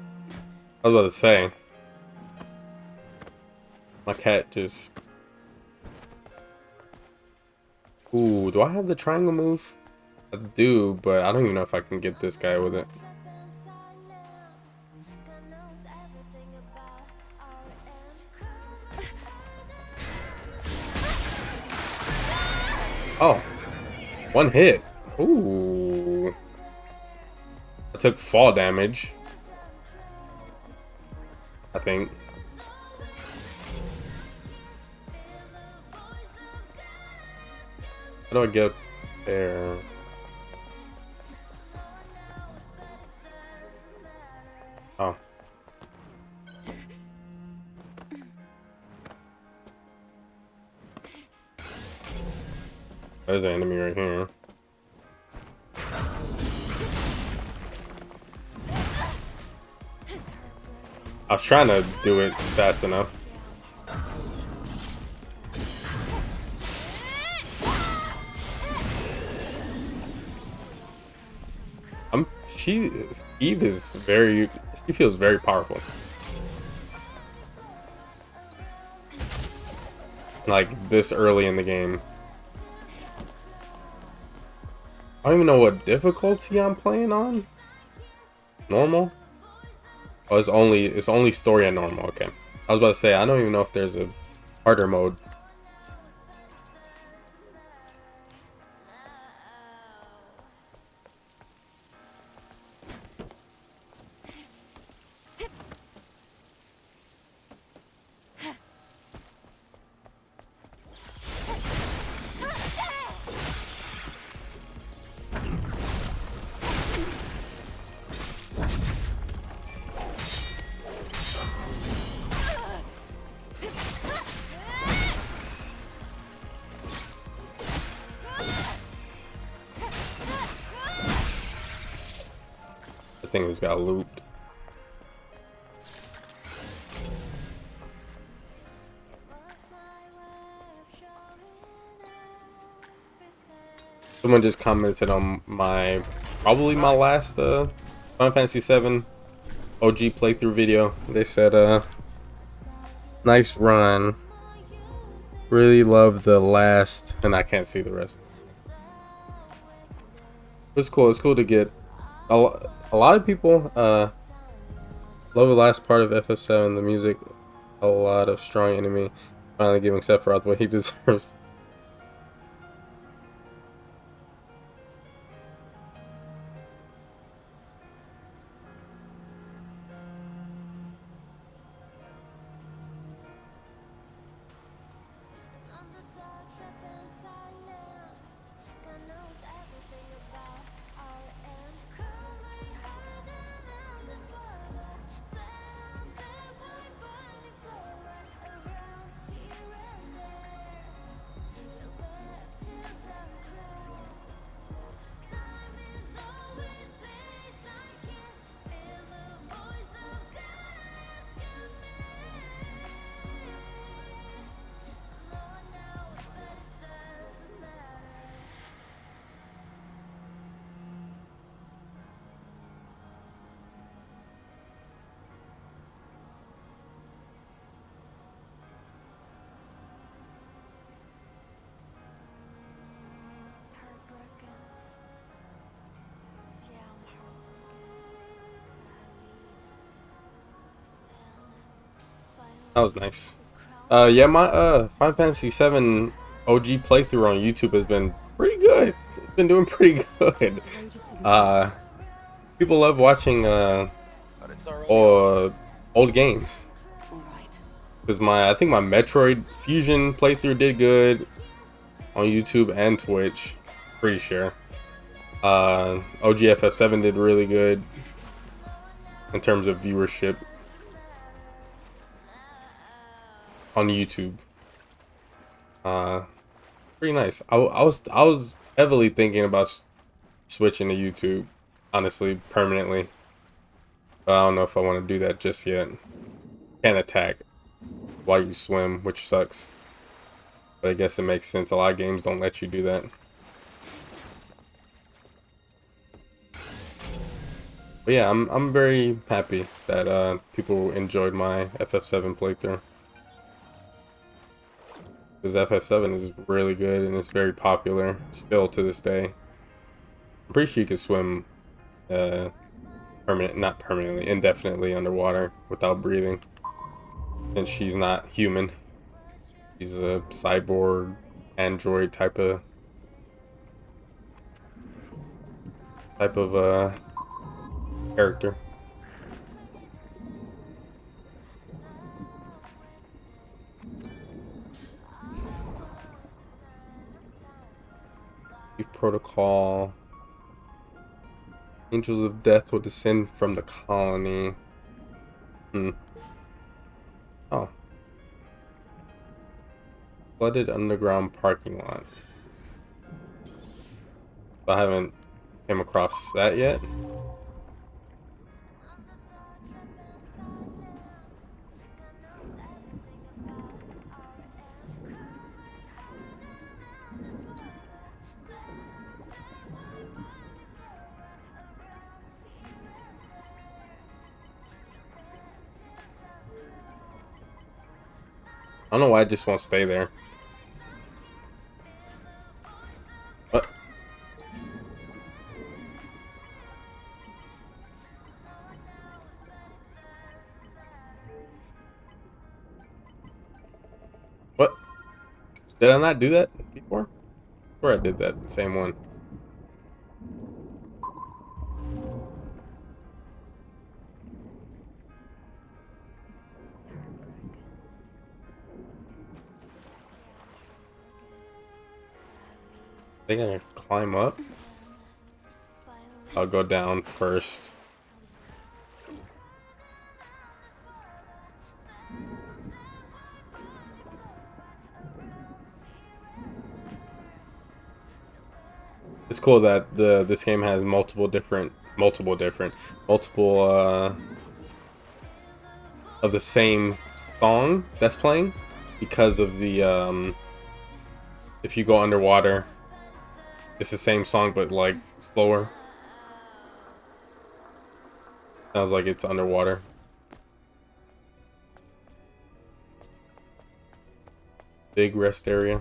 I was about to say. My cat just... Ooh, do I have the triangle move? I do, but I don't even know if I can get this guy with it. Oh. One hit. Ooh. I took fall damage. I think. How do I get up there? Oh. There's the enemy right here. I was trying to do it fast enough. Eve is very, she feels very powerful. Like this early in the game. I don't even know what difficulty I'm playing on. Normal? Oh, it's only story and normal. Okay. I was about to say I don't even know if there's a harder mode. The thing has got looped. Someone just commented on probably my last Final Fantasy VII OG playthrough video. They said, nice run. Really love the last, and I can't see the rest. It's cool. It's cool to get a lot of people love the last part of FF7. The music, a lot of strong enemy. Finally giving Sephiroth what he deserves. That was nice. Yeah, my Final Fantasy 7 OG playthrough on YouTube has been pretty good. It's been doing pretty good. The road is sort of Uh, people love watching But it's our only option. uh old games. all right. Because I think my Metroid Fusion playthrough did good on YouTube and Twitch. Pretty sure. OGFF7 did really good in terms of viewership on YouTube. Pretty nice. I was heavily thinking about switching to YouTube, honestly, permanently. But I don't know if I want to do that just yet. Can't attack while you swim, which sucks. But I guess it makes sense. A lot of games don't let you do that. But yeah, I'm very happy that people enjoyed my FF7 playthrough. Because FF7 is really good and it's very popular still to this day. I'm pretty sure you can swim not permanently, indefinitely underwater without breathing. And she's not human. She's a cyborg, android type of character. Chief Protocol. Angels of Death will descend from the colony. Oh. Flooded underground parking lot. I haven't came across that yet. I don't know why I just won't stay there. What? What? Did I not do that before? Where I did that same one. I think I can climb up. I'll go down first. It's cool that this game has multiple of the same song that's playing because of the if you go underwater, it's the same song but like slower. Sounds like it's underwater. Big rest area.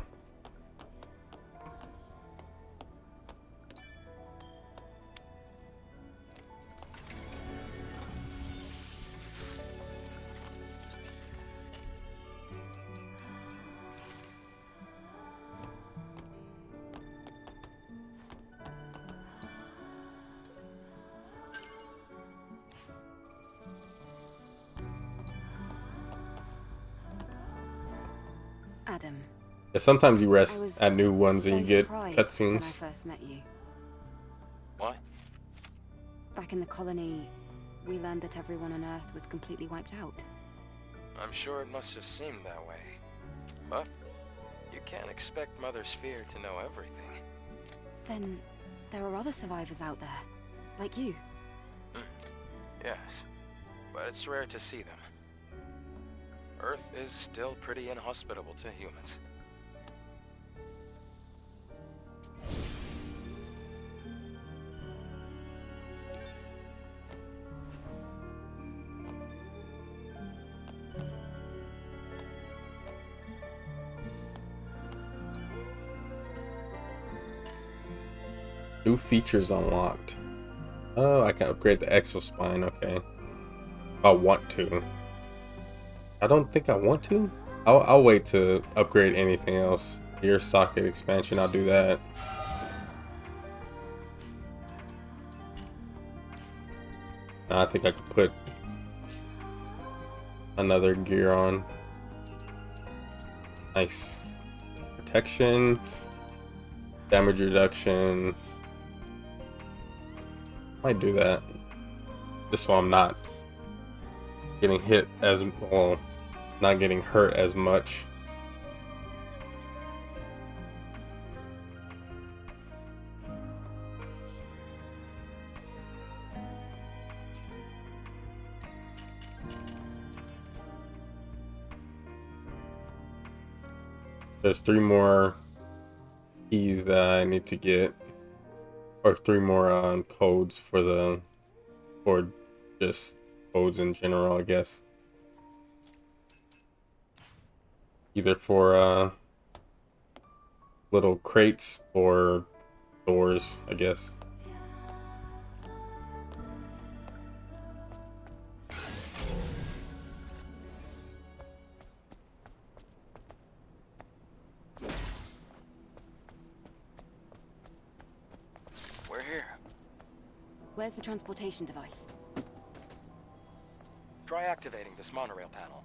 Adam, Yeah, sometimes you I rest was at new ones and you very get surprised when I cutscenes. first met you. Why? Back in the colony, we learned that everyone on Earth was completely wiped out. I'm sure it must have seemed that way. But you can't expect Mother Sphere to know everything. Then there are other survivors out there, like you. Yes, but it's rare to see them. Earth is still pretty inhospitable to humans. New features unlocked. Oh, I can upgrade the exospine. Okay. I want to. I don't think I want to. I'll wait to upgrade anything else. Your socket expansion, I'll do that. Now I think I could put another gear on. Nice. Protection, damage reduction. Might do that. Just so I'm not getting hit as well, not getting hurt as much. There's 3 more keys that I need to get, or 3 more codes for or just codes in general, I guess. Either for little crates or doors, I guess. We're here. Where's the transportation device? Try activating this monorail panel.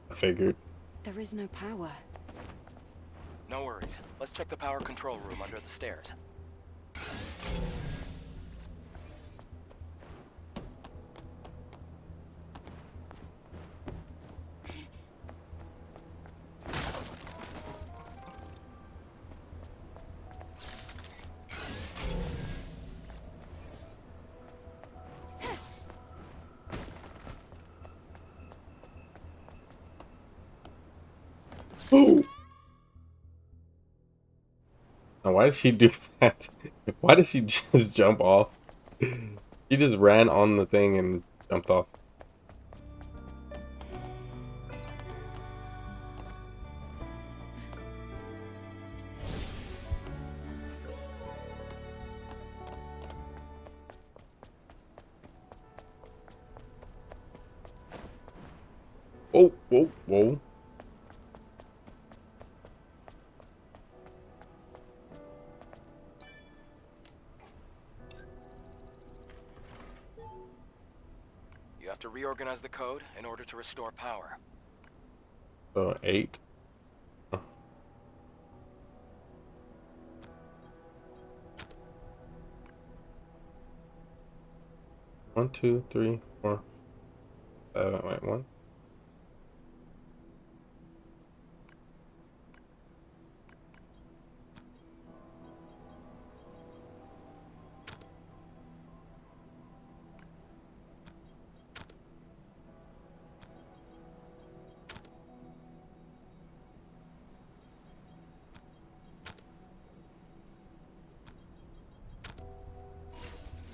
I figured. There is no power. No worries. Let's check the power control room under the stairs. Oh! Now, why did she do that? Why did she just jump off? She just ran on the thing and jumped off. Whoa, whoa, whoa. You have to reorganize the code in order to restore power. So 8. Oh. 1, 2, 3, 4, 7. Wait, 1.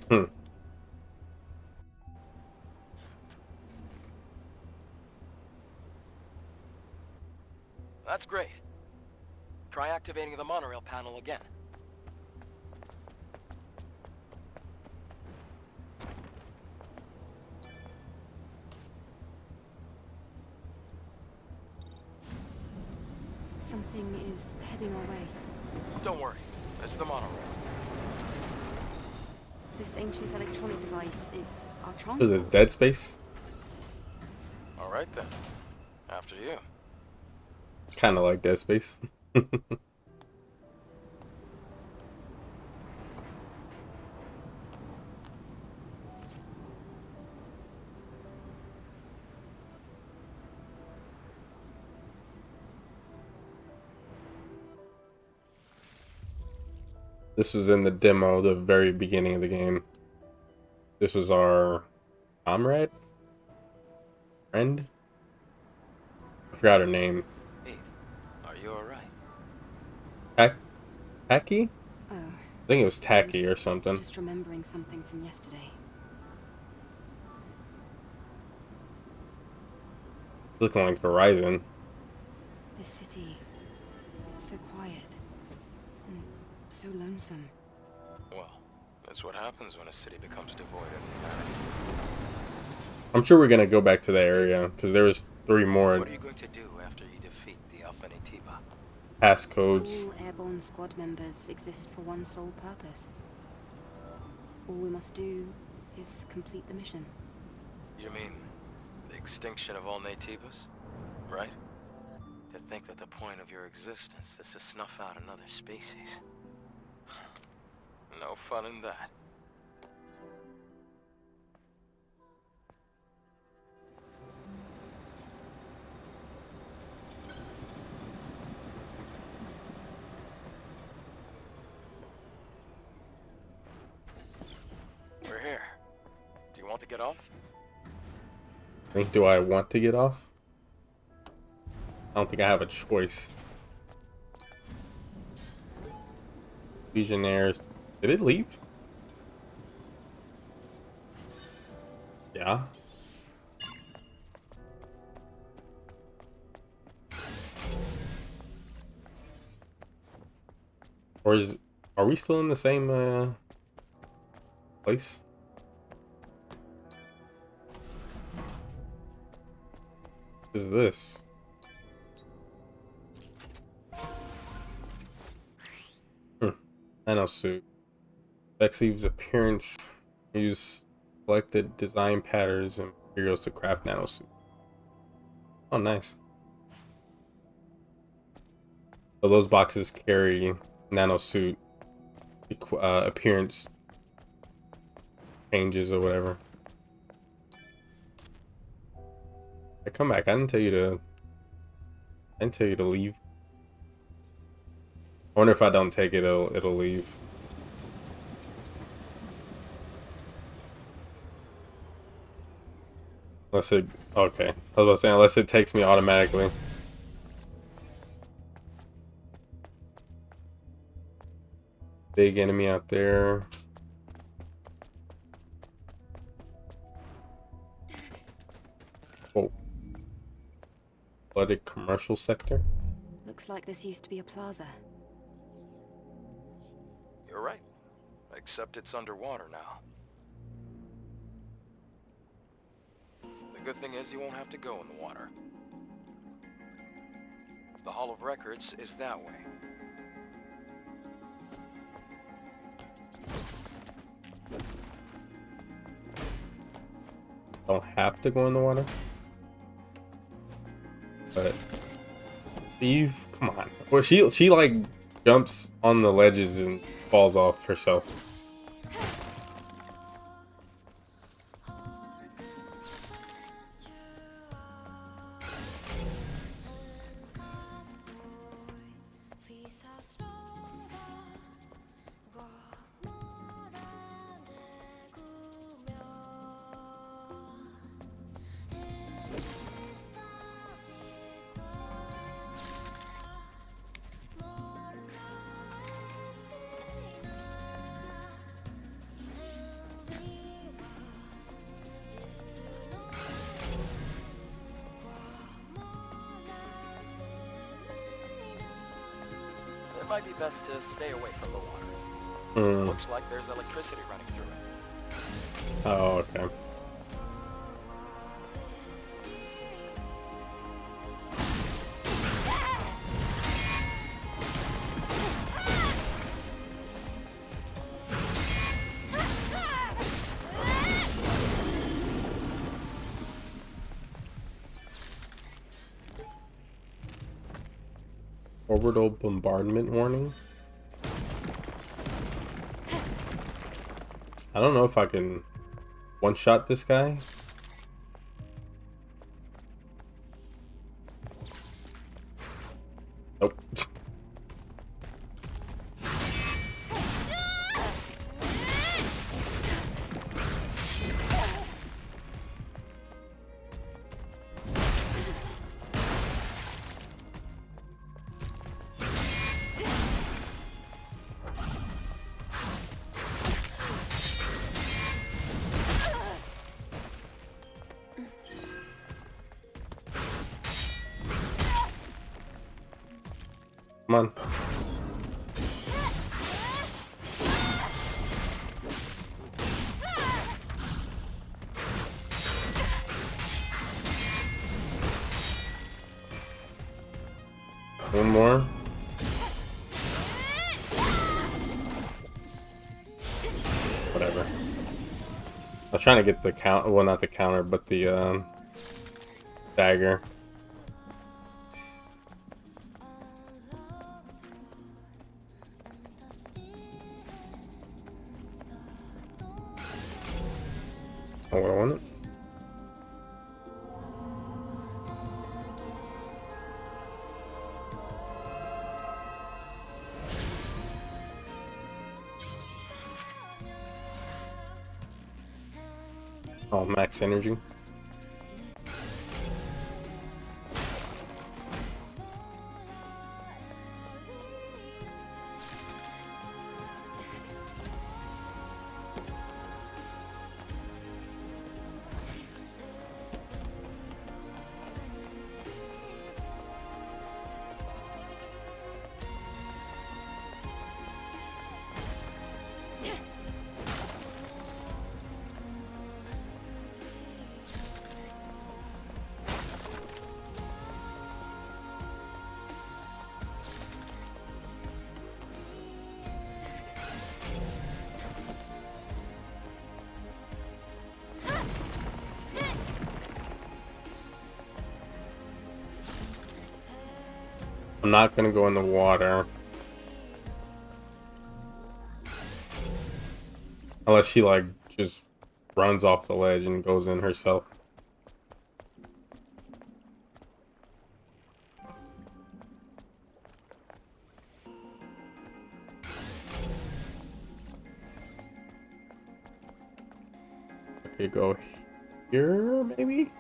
Hmm. That's great. Try activating the monorail panel again. Something is heading our way. Don't worry. It's the monorail. This ancient electronic device is our What is this, transport. Dead Space? All right then. After you. Kind of like Dead Space. This was in the demo, the very beginning of the game. This was our comrade? Friend? I forgot her name. Eve, are you all right? Tacky? Oh, I think it was I Tacky or was something. just remembering something from yesterday. Looking like Horizon. This city, it's so quiet and so lonesome. Well, that's what happens when a city becomes devoid of humanity. I'm sure we're gonna go back to that area because there was 3 more What are you going to do after you defeat the Alpha Natiba? passcodes. All airborne squad members exist for one sole purpose. All we must do is complete the mission. You mean the extinction of all Natibas? Right? To think that the point of your existence is to snuff out another species. No fun in that. We're here. Do you want to get off? Do I want to get off? I don't think I have a choice. Legionnaires. Did it leave? Yeah. Or are we still in the same place? What is this? Nanosuit. Vexeve's appearance. Use selected design patterns and materials to craft nanosuit. Oh, nice. So those boxes carry nanosuit appearance changes or whatever. I come back. I didn't tell you to. I didn't tell you to leave. I wonder if I don't take it, it'll leave. Unless it. Okay. I was about to say unless it takes me automatically. Big enemy out there. Oh. Flooded commercial sector. Looks like this used to be a plaza. You're right. Except it's underwater now. The good thing is you won't have to go in the water. The Hall of Records is that way. Don't have to go in the water. But Eve, come on. Well, she like jumps on the ledges and falls off herself. It might be best to stay away from the water. Looks like there's electricity running through it. Oh, okay. Orbital bombardment warning. I don't know if I can one-shot this guy. Nope. Come on. One more. Whatever. I was trying to get the count. Well, not the counter, but the dagger. Oh, what I wanted. Oh, max energy. I'm not gonna go in the water. Unless she like just runs off the ledge and goes in herself. Okay, go here maybe?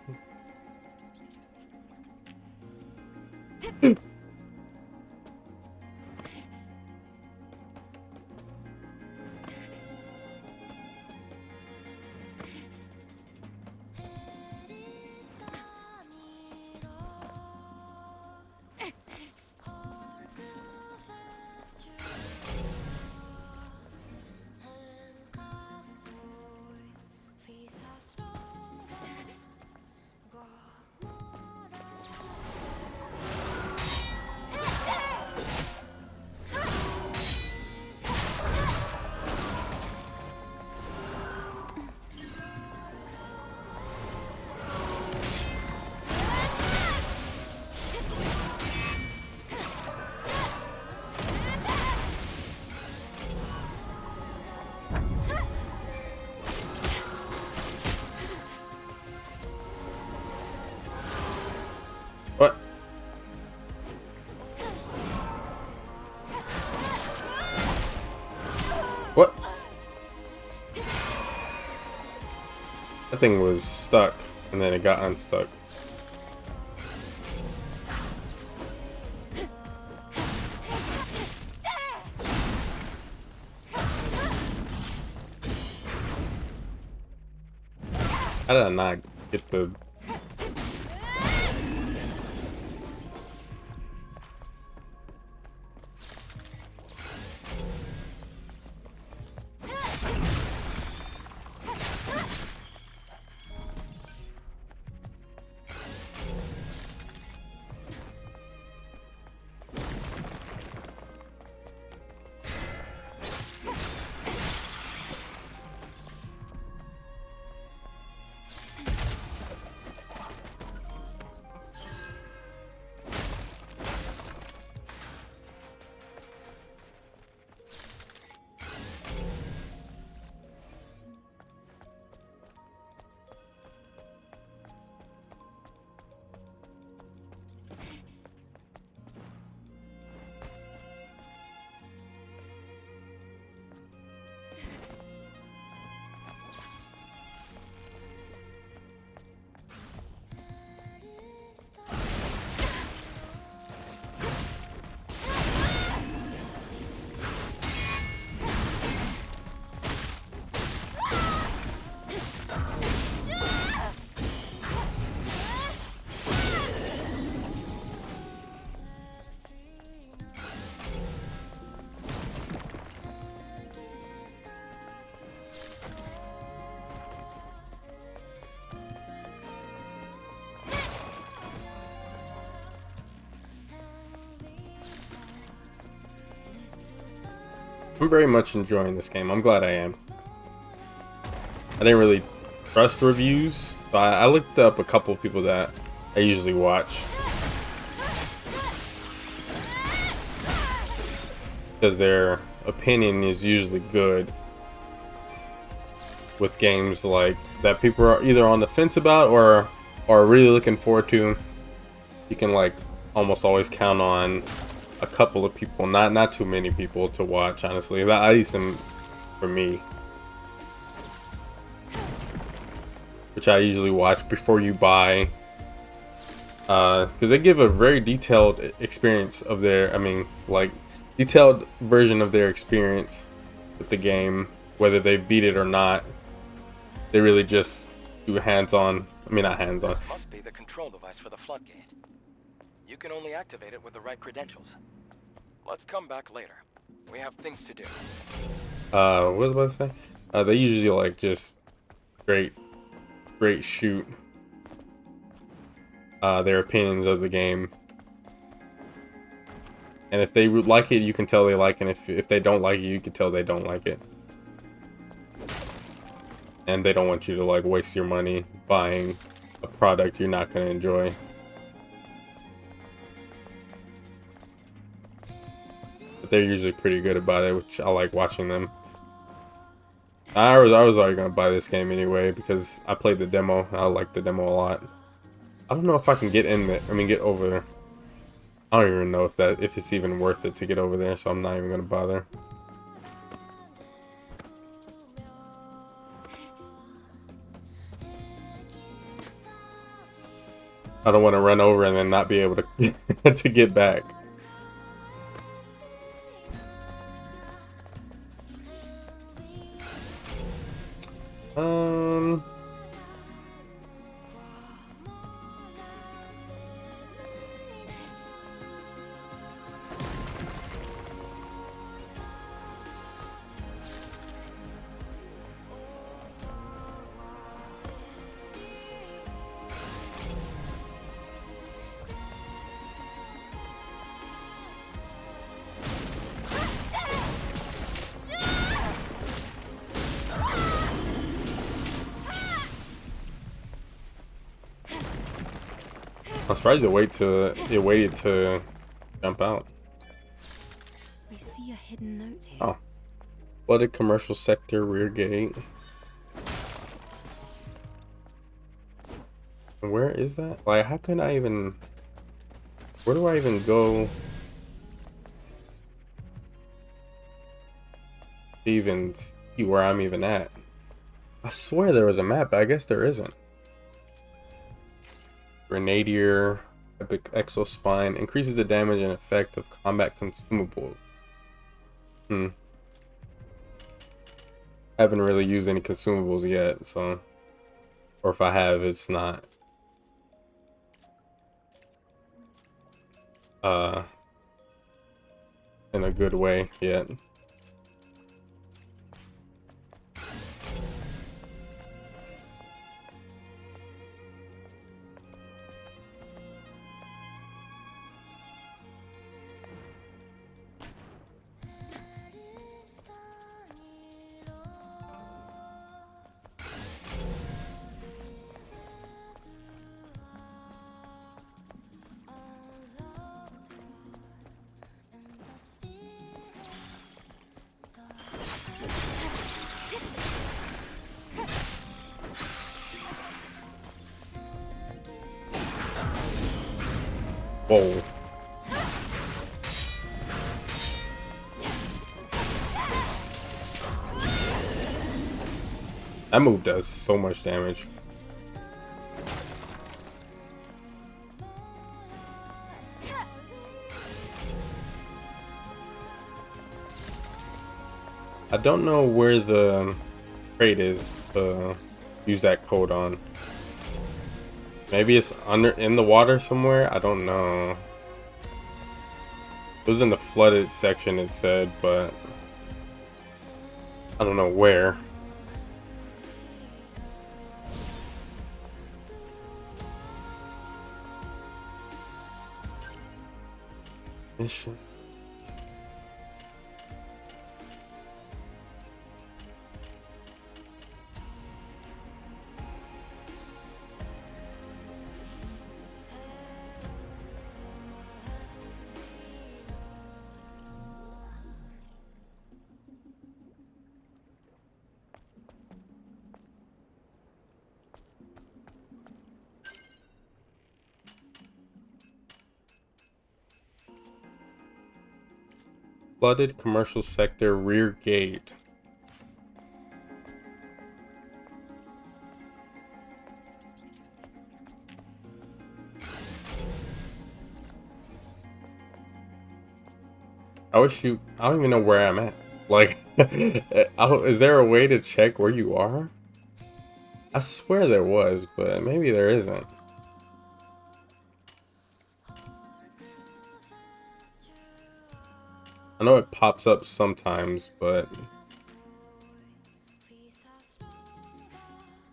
What? What? That thing was stuck, and then it got unstuck. How did I not get the... I'm very much enjoying this game. I'm glad I am. I didn't really trust reviews, but I looked up a couple of people that I usually watch, because their opinion is usually good with games like that people are either on the fence about or are really looking forward to. You can like almost always count on a couple of people, not too many people to watch, honestly. At least for me, which I usually watch before you buy, because they give a very detailed experience of their, I mean, like detailed version of their experience with the game, whether they beat it or not. They really just do hands-on. I mean, not hands-on. This must be the control device for the floodgate. You can only activate it with the right credentials. Let's come back later. We have things to do. What was I about to say? They usually like just straight shoot their opinions of the game. And if they like it, you can tell they like it. If they don't like it, you can tell they don't like it. And they don't want you to like waste your money buying a product you're not going to enjoy. But they're usually pretty good about it, which I like watching them. I was already going to buy this game anyway because I played the demo. I like the demo a lot. I don't know if I can get in there. I mean, get over there. I don't even know if it's even worth it to get over there, so I'm not even going to bother. I don't want to run over and then not be able to to get back. I'm surprised it waited to jump out. I see a hidden note here. Oh. Flooded commercial sector, rear gate. Where is that? Like, how can I even... Where do I even go to even see where I'm even at? I swear there was a map, but I guess there isn't. Grenadier, Epic Exospine, increases the damage and effect of combat consumables. I haven't really used any consumables yet, so... Or if I have, it's not... in a good way yet. Whoa. That move does so much damage. I don't know where the crate is to use that code on. Maybe it's in the water somewhere. I don't know. It was in the flooded section, it said, but I don't know where. Mission. Flooded commercial sector rear gate. I wish you. I don't even know where I'm at. Like, is there a way to check where you are? I swear there was, but maybe there isn't. I know it pops up sometimes, but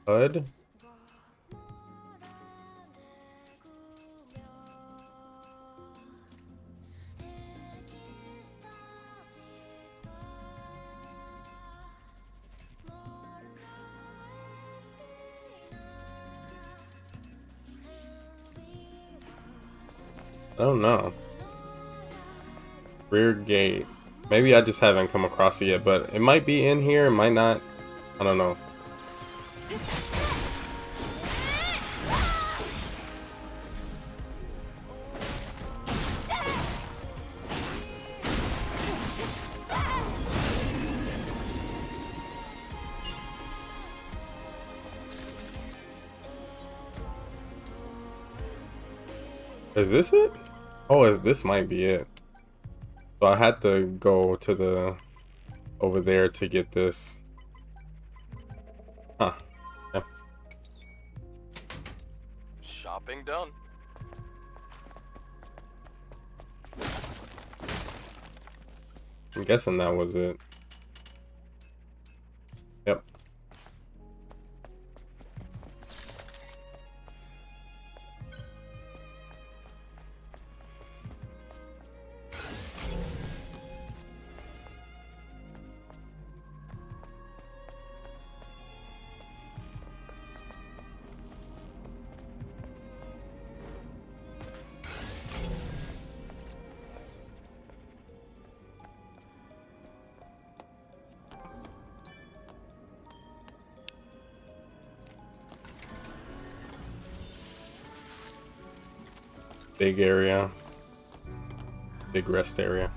HUD? I don't know. Rear gate. Maybe I just haven't come across it yet, but it might be in here, it might not. I don't know. Is this it? Oh, this might be it. So I had to go to the over there to get this. Huh. Yeah. Shopping done. I'm guessing that was it. Yep. Big area. Big rest area.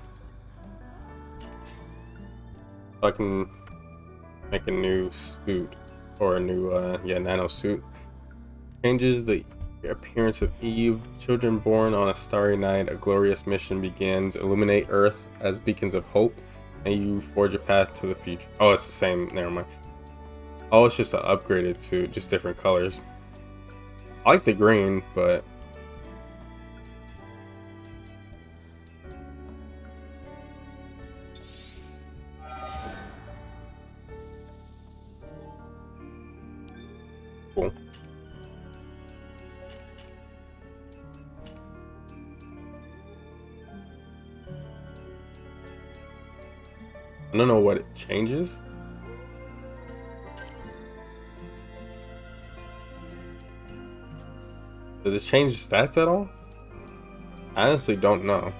I can make a new suit. Or a new, nano suit. Changes the appearance of Eve. Children born on a starry night. A glorious mission begins. Illuminate Earth as beacons of hope. And you forge a path to the future. Oh, it's the same. Never mind. Oh, it's just an upgraded suit. Just different colors. I like the green, but... cool. I don't know what it changes. Does it change the stats at all? I honestly don't know.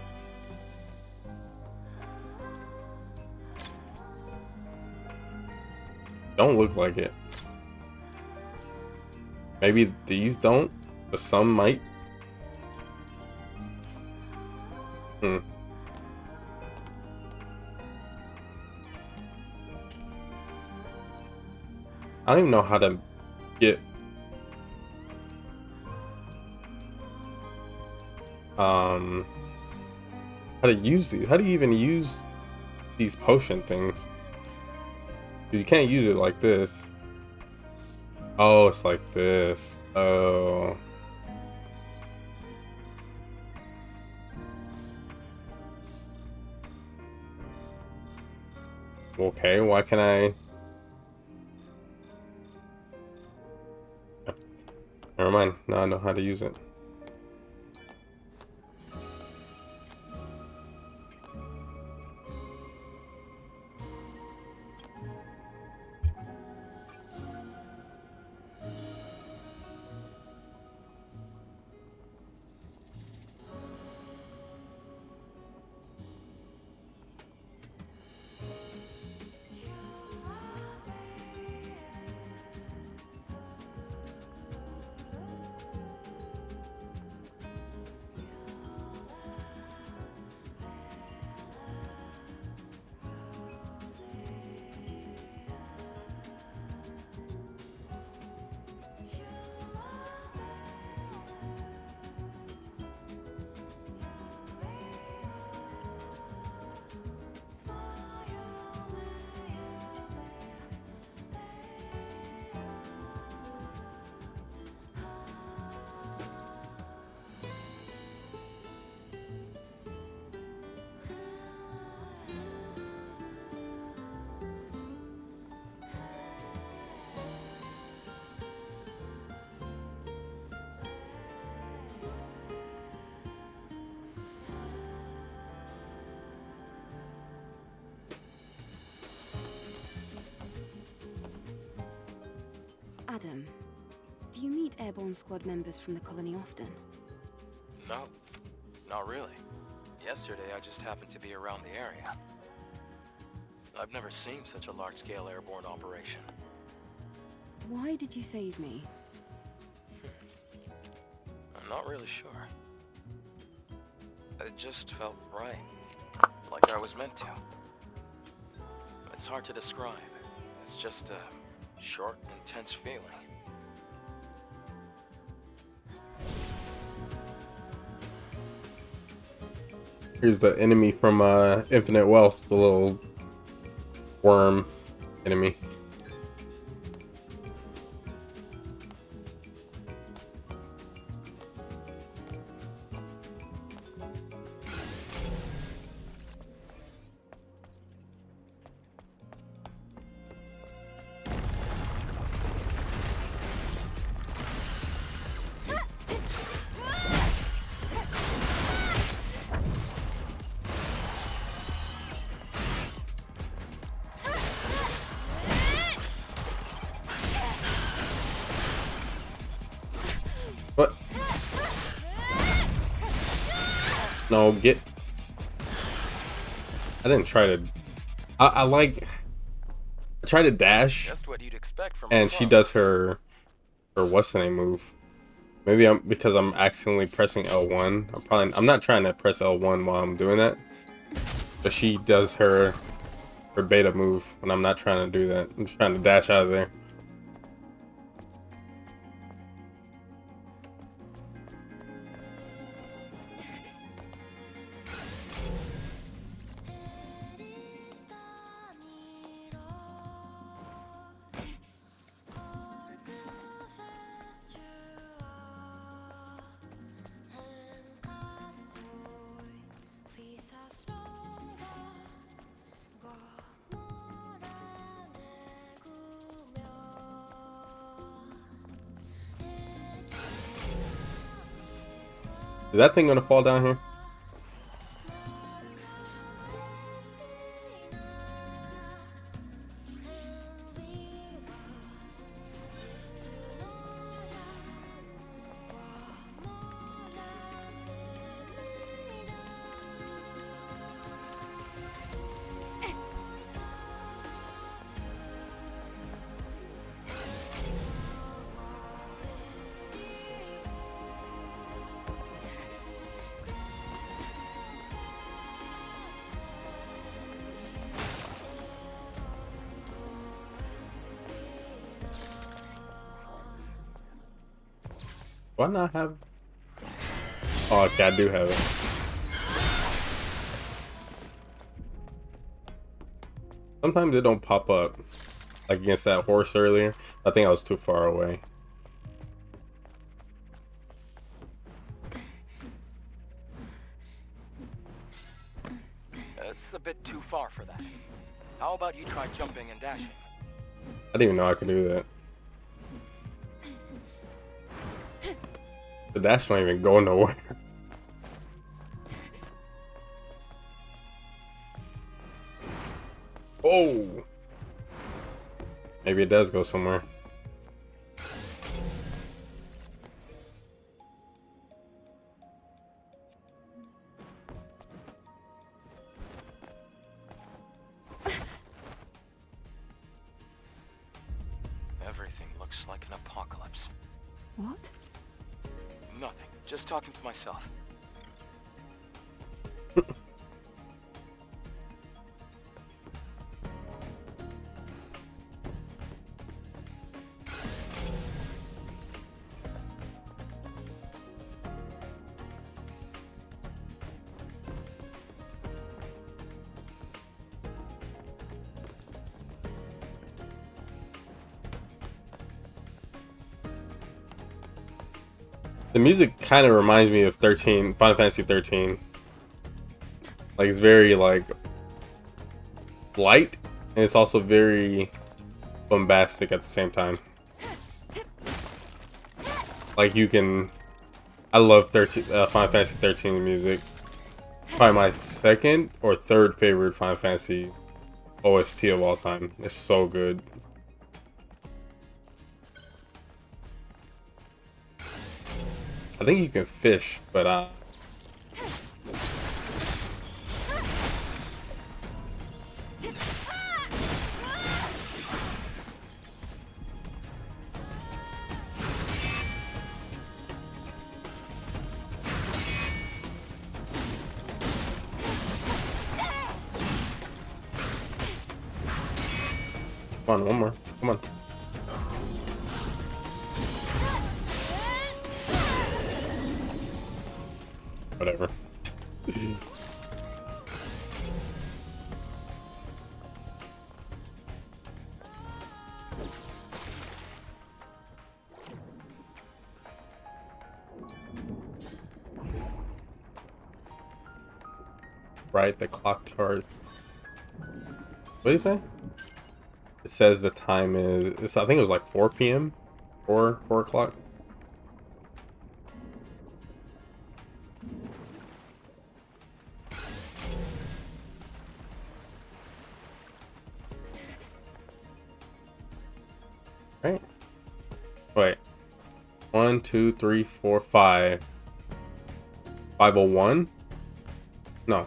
Don't look like it. Maybe these don't, but some might. I don't even know how to get how to use these. How do you even use these potion things? 'Cause you can't use it like this. Oh, it's like this. Oh. Okay, why can I? Never mind. Now I know how to use it. Adam, do you meet airborne squad members from the colony often? No, not really. Yesterday, I just happened to be around the area. I've never seen such a large-scale airborne operation. Why did you save me? I'm not really sure. It just felt right. Like I was meant to. It's hard to describe. It's just a short, intense feeling. Here's the enemy from Infinite Wealth, the little worm enemy. What? No, get. I didn't try to. I try to dash, Just what you'd expect from and a she club. does her what's the name move. Maybe because I'm accidentally pressing L1. I'm not trying to press L1 while I'm doing that. But she does her beta move when I'm not trying to do that. I'm just trying to dash out of there. Is that thing gonna fall down here? Do I not have? Oh, okay, I do have it. Sometimes it don't pop up, like against that horse earlier. I think I was too far away. It's a bit too far for that. How about you try jumping and dashing? I didn't even know I could do that. The dash don't even go nowhere. Oh! Maybe it does go somewhere. Everything looks like an apocalypse. What? Nothing. Just talking to myself. The music kind of reminds me of Final Fantasy 13. Like, it's very like light, and it's also very bombastic at the same time. Like, I love Final Fantasy 13 music. Probably my second or third favorite Final Fantasy OST of all time. It's so good. I think you can fish, but come on, one more. Come on. Whatever. Right, the clock tower. What do you say? It says the time is, I think it was like 4 p.m. 4 o'clock. Right? Wait. 1, 2, 3, 4, 5. 5:01? No.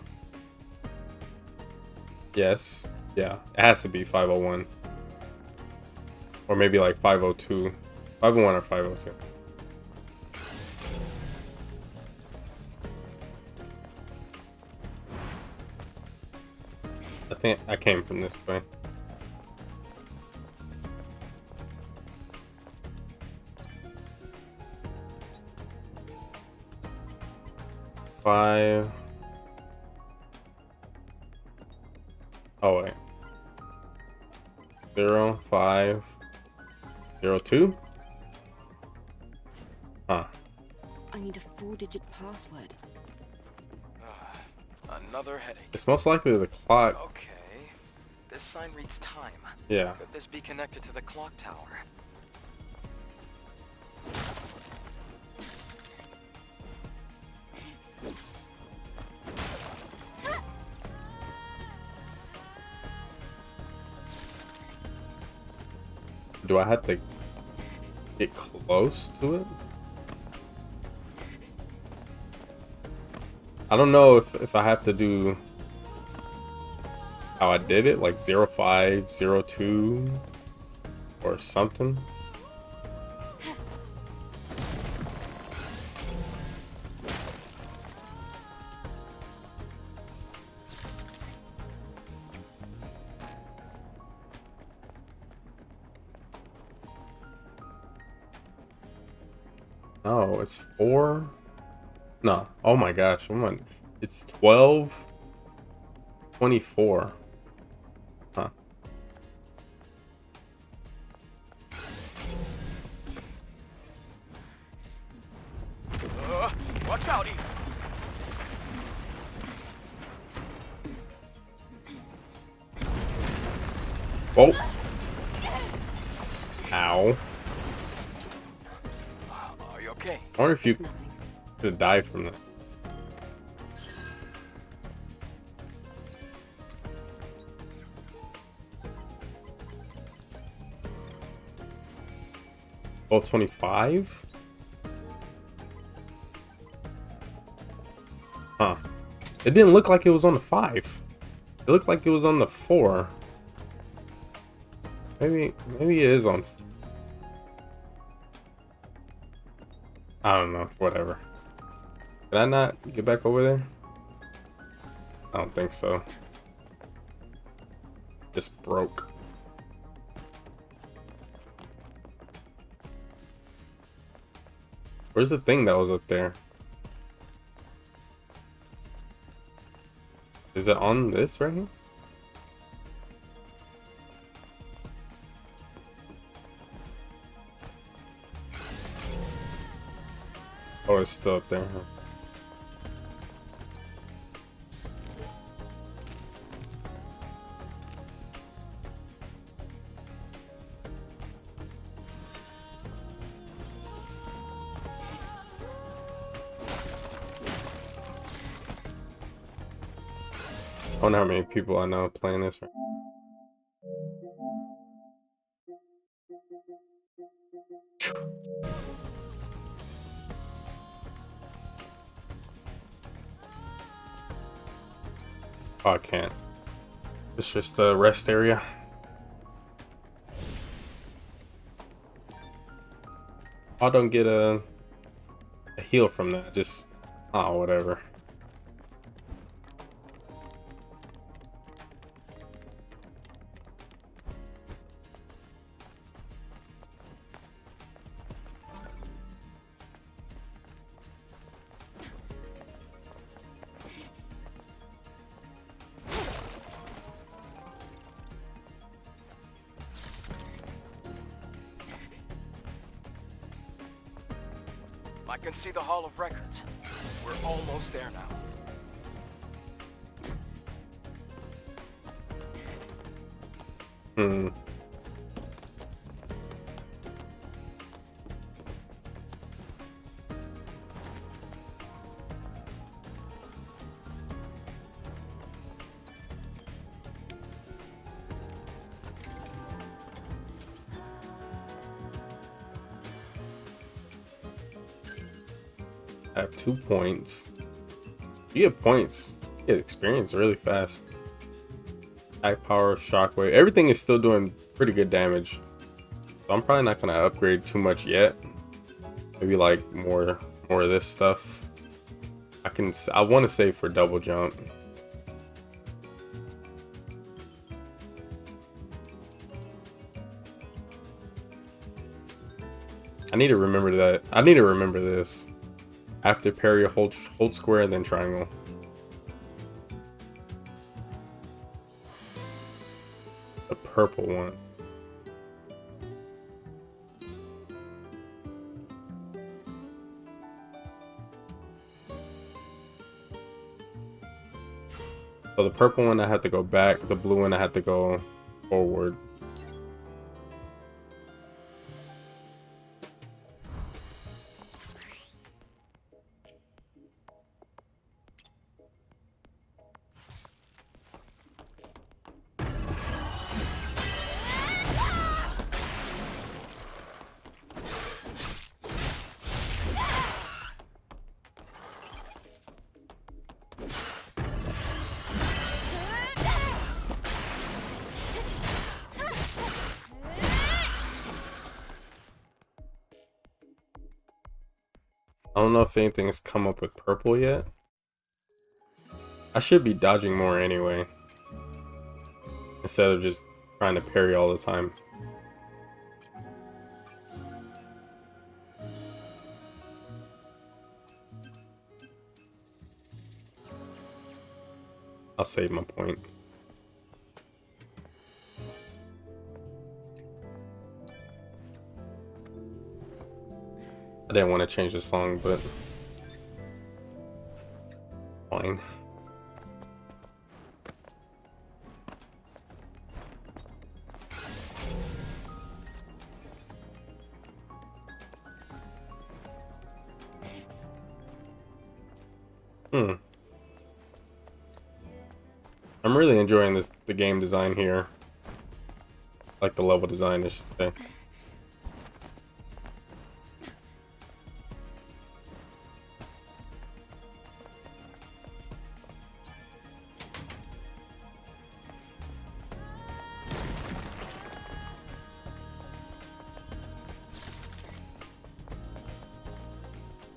Yes. Yeah. It has to be 5:01. Or maybe like 5:02. 5:01 or 5:02. I think I came from this way. Five. Oh wait. 0, 5, 0, 2? Huh. I need a 4-digit password. Another headache. It's most likely the clock. Okay. This sign reads time. Yeah. Could this be connected to the clock tower? Do I have to get close to it? I don't know if I have to do how I did it, like 05, 02 or something. Oh, it's 4. No. Oh my gosh. It's 12:24. Huh. Watch out, Ethan. Oh. Ow. Are you okay? I wonder if you It's nothing. could have died from that. Oh, 25? Huh. It didn't look like it was on the 5. It looked like it was on the 4. Maybe it is on. I don't know. Whatever. Did I not get back over there? I don't think so. Just broke. Where's the thing that was up there? Is it on this right here? Oh, it's still up there, huh? I wonder how many people I know playing this. Oh, I can't. It's just a rest area. I don't get a heal from that. Just, oh, whatever. I can see the Hall of Records. We're almost there now. Hmm. I have 2 points. You get points. You get experience really fast. Attack power, shockwave. Everything is still doing pretty good damage. So I'm probably not gonna upgrade too much yet. Maybe like more of this stuff. I want to save for double jump. I need to remember that. I need to remember this. After parry, hold square and then triangle. The purple one. So the purple one I had to go back, the blue one I had to go forward. I don't know if anything has come up with purple yet. I should be dodging more anyway, instead of just trying to parry all the time. I'll save my point. I didn't want to change the song, but fine. I'm really enjoying the game design here. Like the level design, I should say.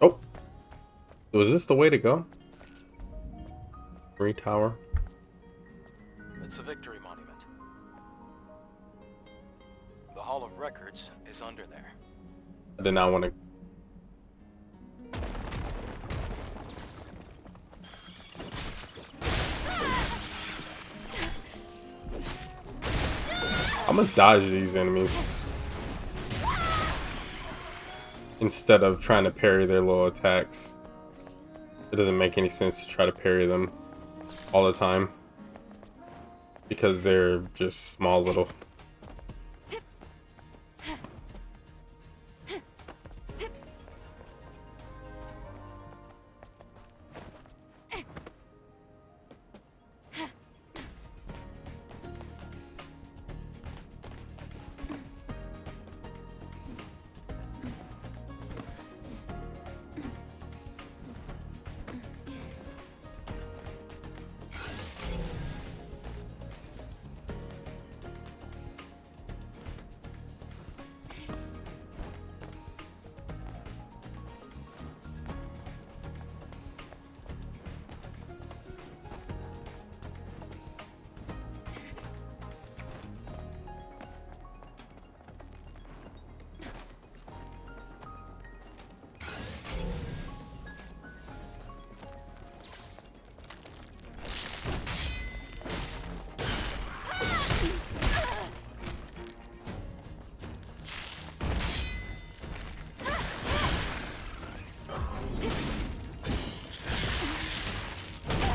Oh, was this the way to go? Three tower. It's a victory monument. The Hall of Records is under there. I did not want to. I'm gonna dodge these enemies instead of trying to parry their little attacks. It doesn't make any sense to try to parry them all the time because they're just small little.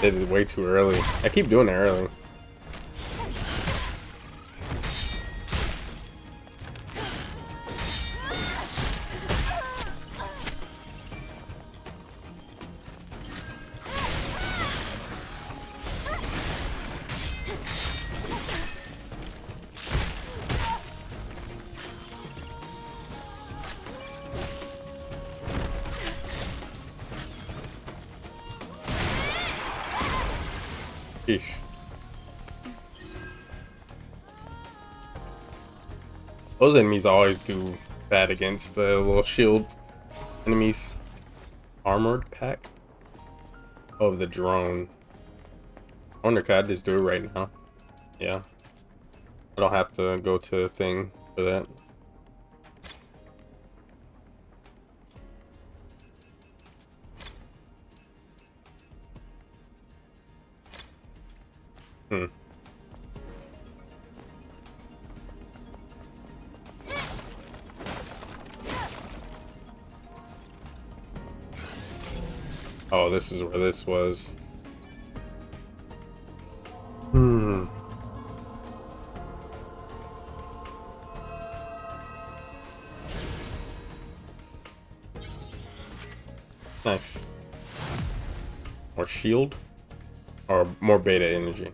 Did it way too early. I keep doing it early. Sheesh. Those enemies always do bad against the little shield enemies. Armored pack? Oh, the drone. I wonder, can I just do it right now? Yeah. I don't have to go to the thing for that. Hmm. Oh, this is where this was. Hmm. Nice. More shield? Or more beta energy?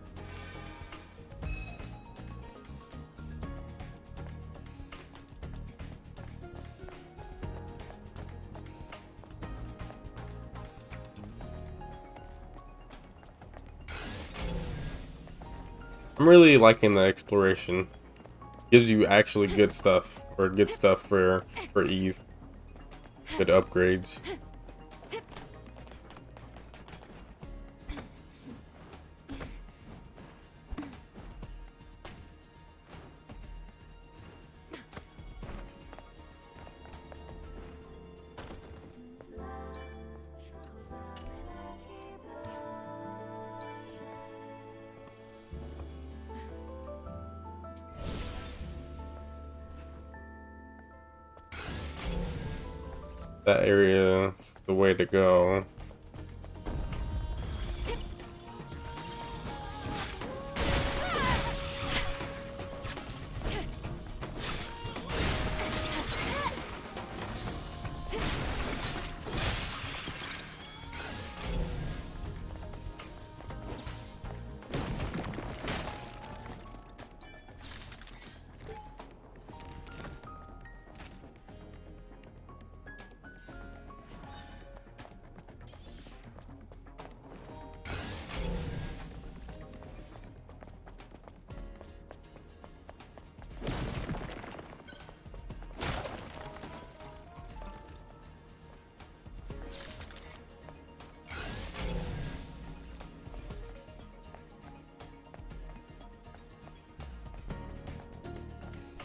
I'm really liking the exploration. Gives you actually good stuff, or good stuff for Eve. Good upgrades. That area is the way to go.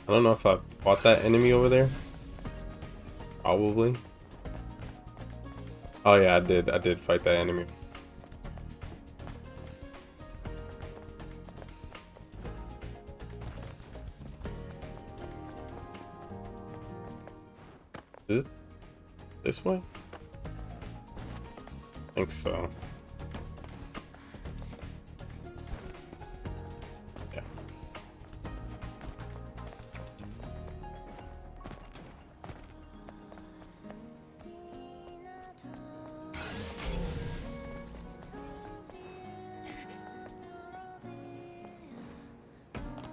I don't know if I fought that enemy over there. Probably. Oh yeah, I did. I did fight that enemy. Is it this way? I think so. Yeah.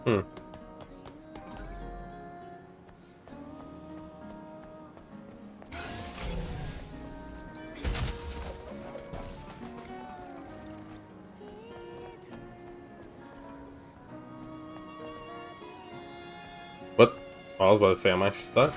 Hmm. What? I was about to say, am I stuck?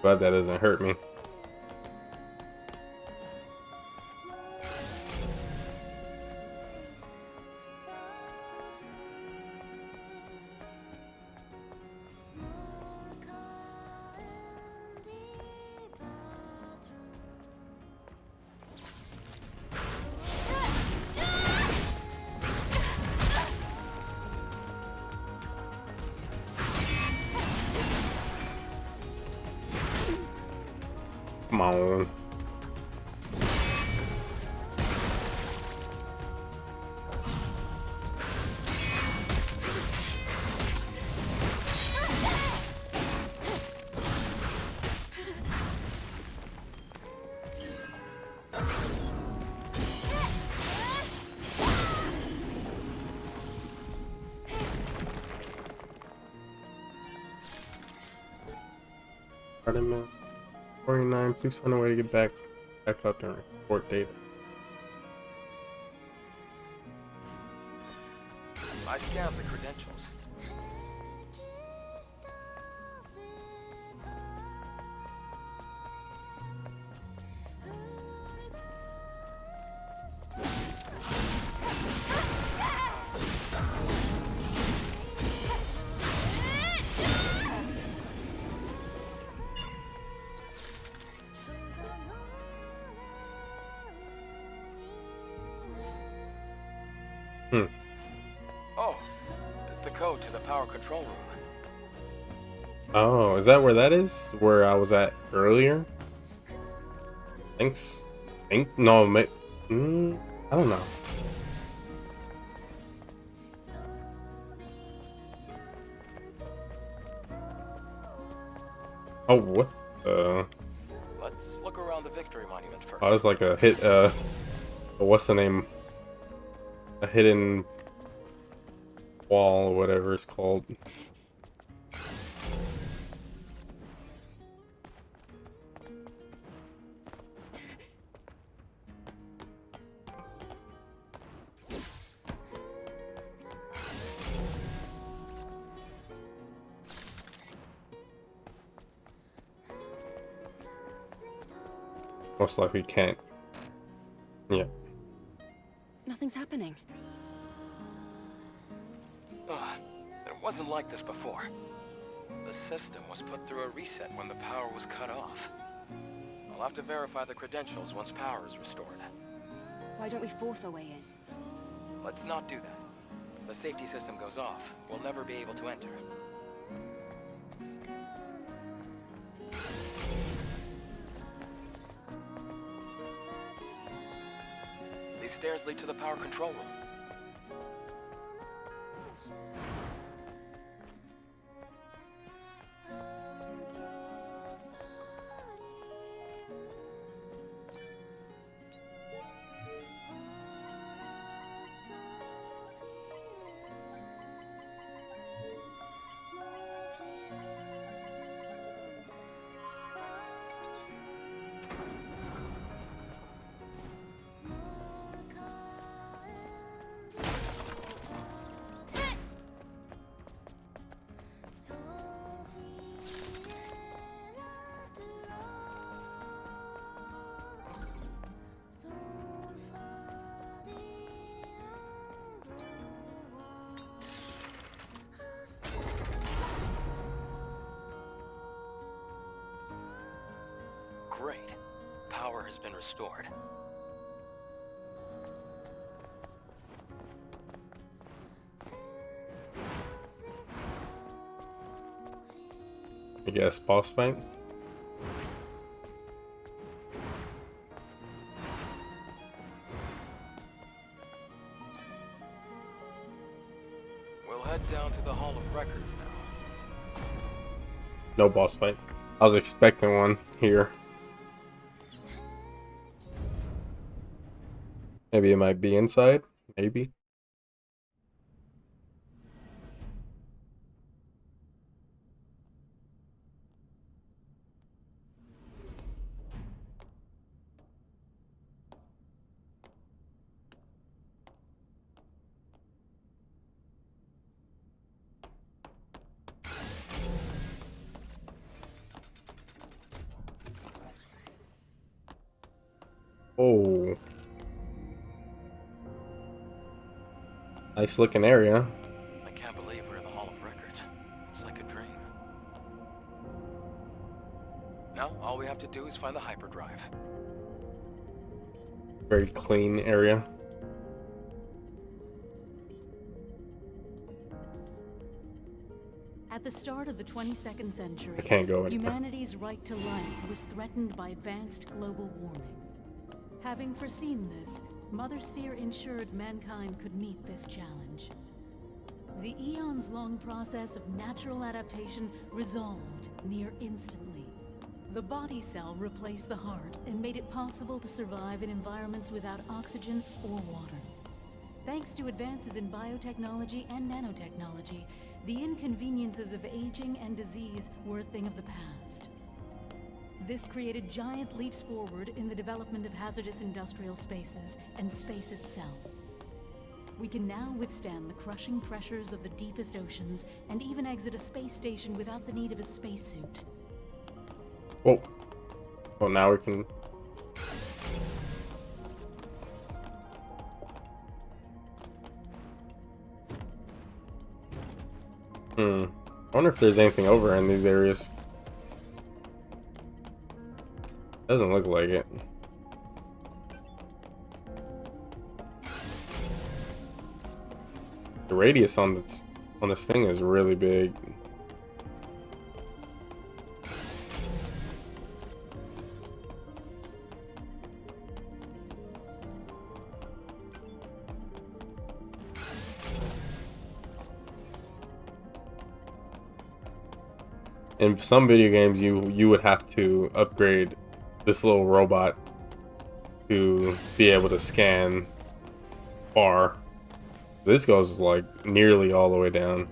Glad that doesn't hurt me. Come on. Artemis 49, please find a way to get back up and report data. I scanned the credentials. Oh, it's the code to the power control room. Oh, is that where that is? Where I was at earlier? Thanks. No, I don't know. Oh, what? Let's look around the Victory Monument first. Oh, it's like a hit. What's the name? A hidden wall or whatever it's called. Most likely can't. Yeah. Nothing's happening. It wasn't like this before. The system was put through a reset when the power was cut off. I'll have to verify the credentials once power is restored. Why don't we force our way in? Let's not do that. If the safety system goes off, we'll never be able to enter. These stairs lead to the power control room. Great. Power has been restored. I guess boss fight. We'll head down to the Hall of Records now. No boss fight. I was expecting one here. Maybe it might be inside. Maybe. Oh. Nice looking area. I can't believe we're in the Hall of Records. It's like a dream. Now, all we have to do is find the hyperdrive. Very clean area. At the start of the 22nd century, I can't go anywhere. humanity's right to life was threatened by advanced global warming. Having foreseen this, Mother Sphere ensured mankind could meet this challenge. The eons-long process of natural adaptation resolved near instantly. The body cell replaced the heart and made it possible to survive in environments without oxygen or water. Thanks to advances in biotechnology and nanotechnology, the inconveniences of aging and disease were a thing of the past. This created giant leaps forward in the development of hazardous industrial spaces and space itself. We can now withstand the crushing pressures of the deepest oceans and even exit a space station without the need of a spacesuit. Oh. Well, now we can. I wonder if there's anything over in these areas. Doesn't look like it. The radius on this thing is really big. In some video games, you would have to upgrade this little robot to be able to scan far. This goes like nearly all the way down.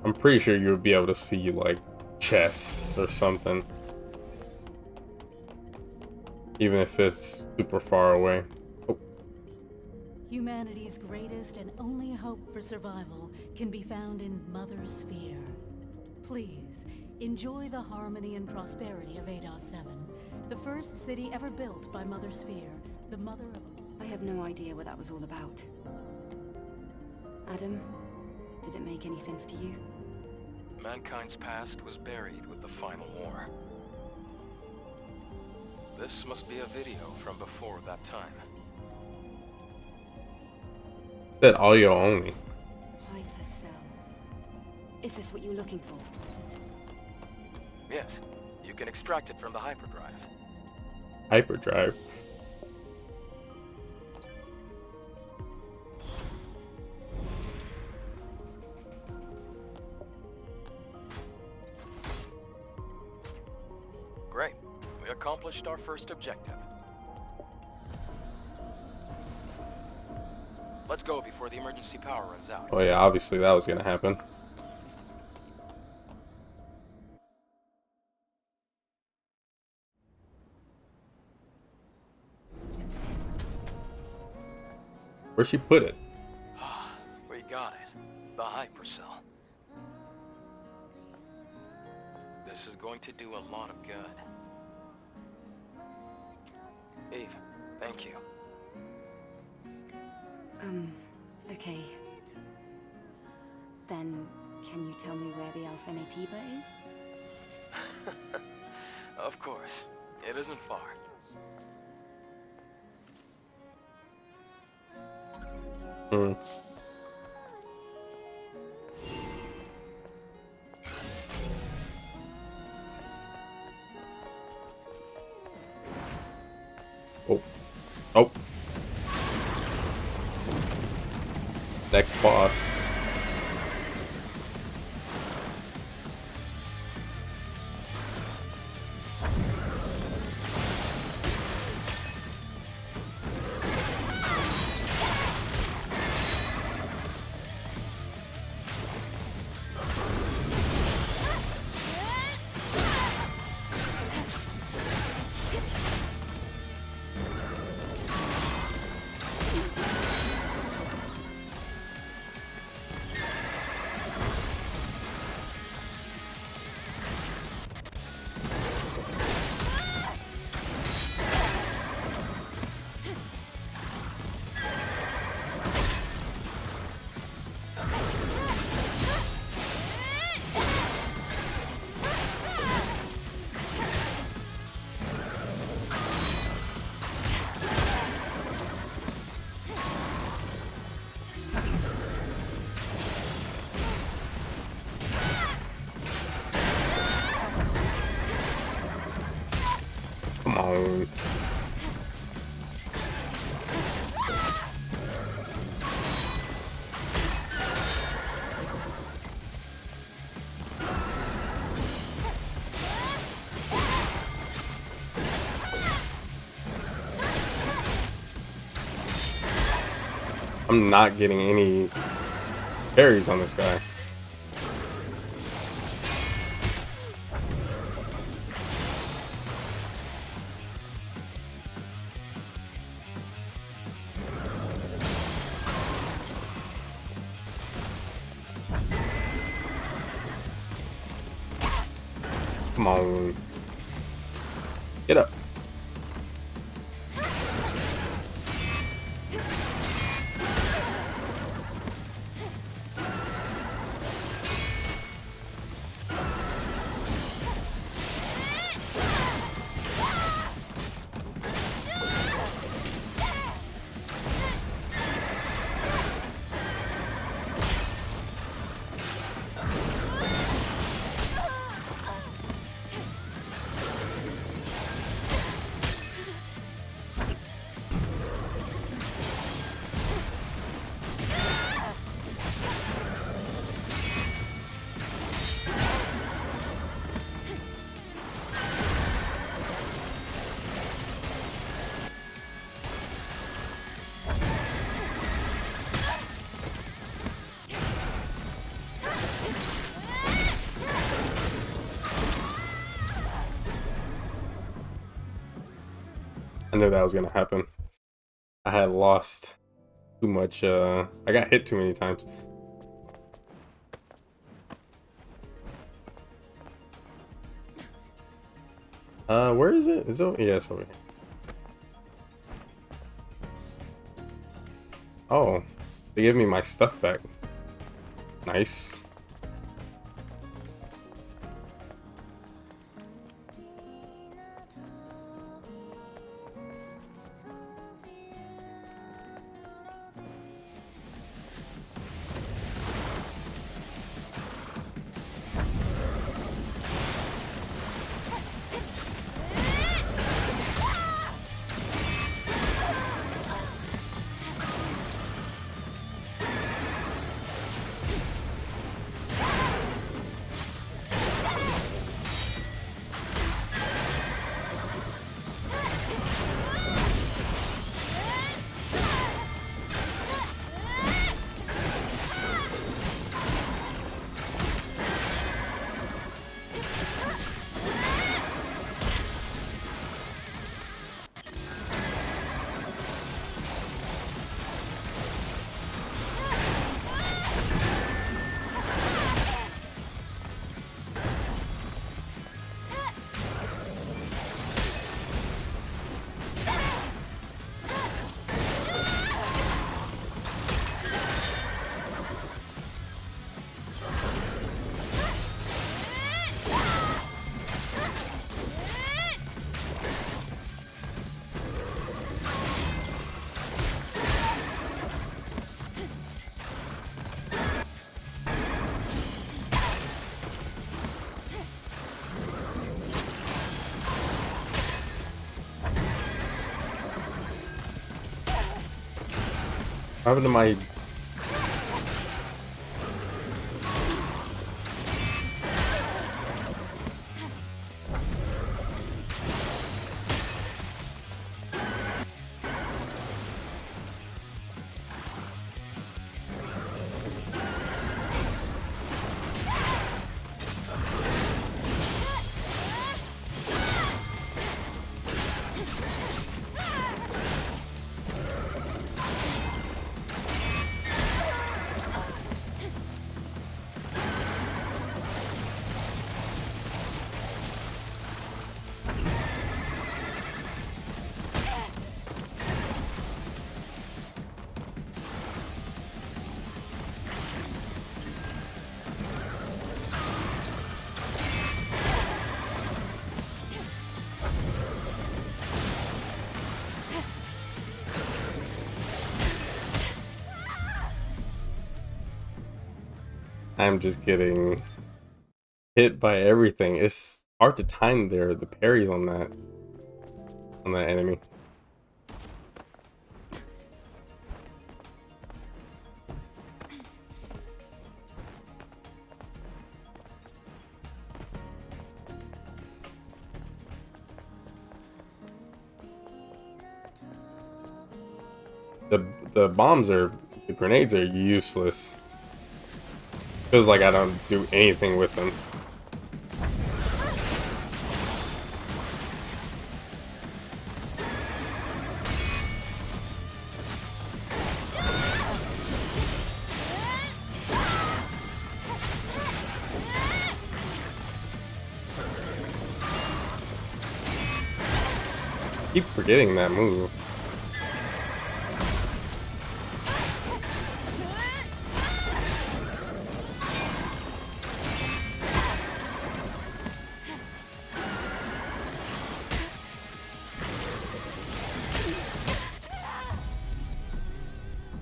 I'm pretty sure you would be able to see like chests or something, even if it's super far away. Humanity's greatest and only hope for survival can be found in Mother Sphere. Please, enjoy the harmony and prosperity of Eidos 7, the first city ever built by Mother Sphere, the mother of... I have no idea what that was all about. Adam, did it make any sense to you? Mankind's past was buried with the final war. This must be a video from before that time. That audio only. Hypercell. Is this what you're looking for? Yes, you can extract it from the hyperdrive. Hyperdrive. Great. We accomplished our first objective. Let's go before the emergency power runs out. Oh yeah, obviously that was gonna happen. Where'd she put it? We got it. The hypercell. This is going to do a lot of good. Eve, thank you. Okay. Then, can you tell me where the Alpha Natiba is? Of course. It isn't far. Oh. Oh. Next boss. I'm not getting any parries on this guy. Come on. Get up. I knew that was gonna happen. I had lost too much. I got hit too many times. Where is it? Is it? Yeah, it's over here. Oh, they gave me my stuff back. Nice. What happened to my... I'm just getting hit by everything. It's hard to time the parries on that enemy. The bombs are, the grenades are useless. Feels like I don't do anything with them. Keep forgetting that move.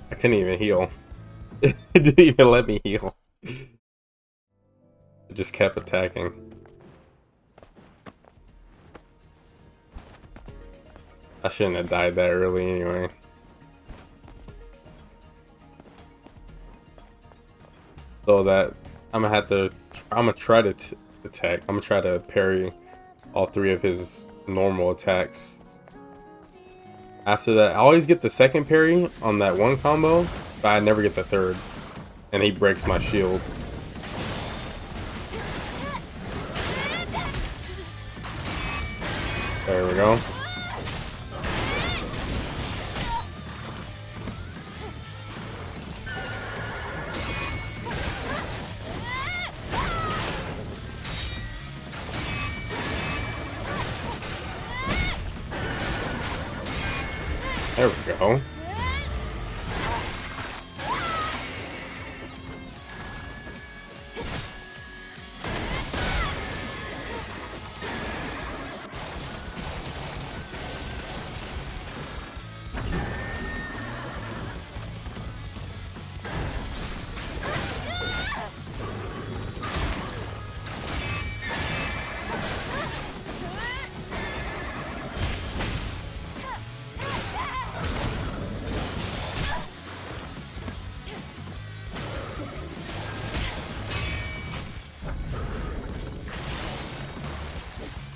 I couldn't even heal. It didn't even let me heal. It just kept attacking. I shouldn't have died that early anyway. So that I'm gonna try to attack. I'm gonna try to parry all 3 of his normal attacks. After that, I always get the second parry on that one combo, but I never get the third. And he breaks my shield. There we go. There we go.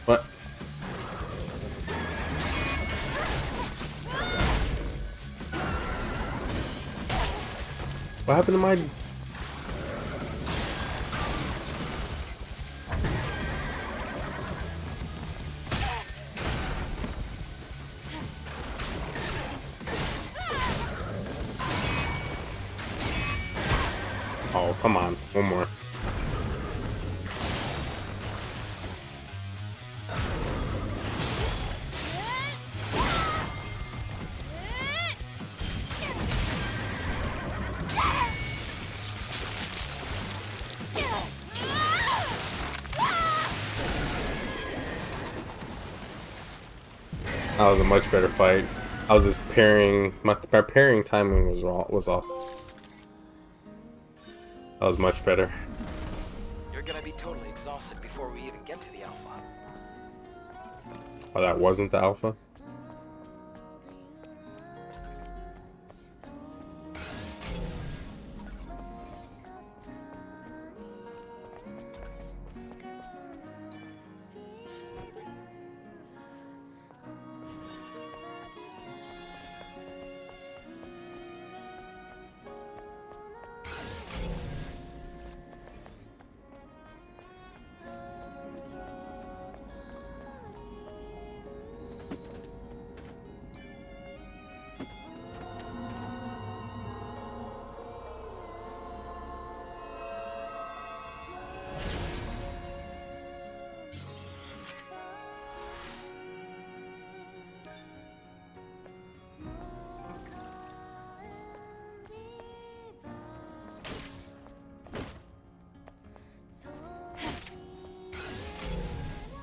What? What happened to my... Oh, come on. One more. That was a much better fight. I was just parrying. My parrying timing was off. That was much better. You're gonna be totally exhausted before we even get to the Alpha. Oh, that wasn't the alpha?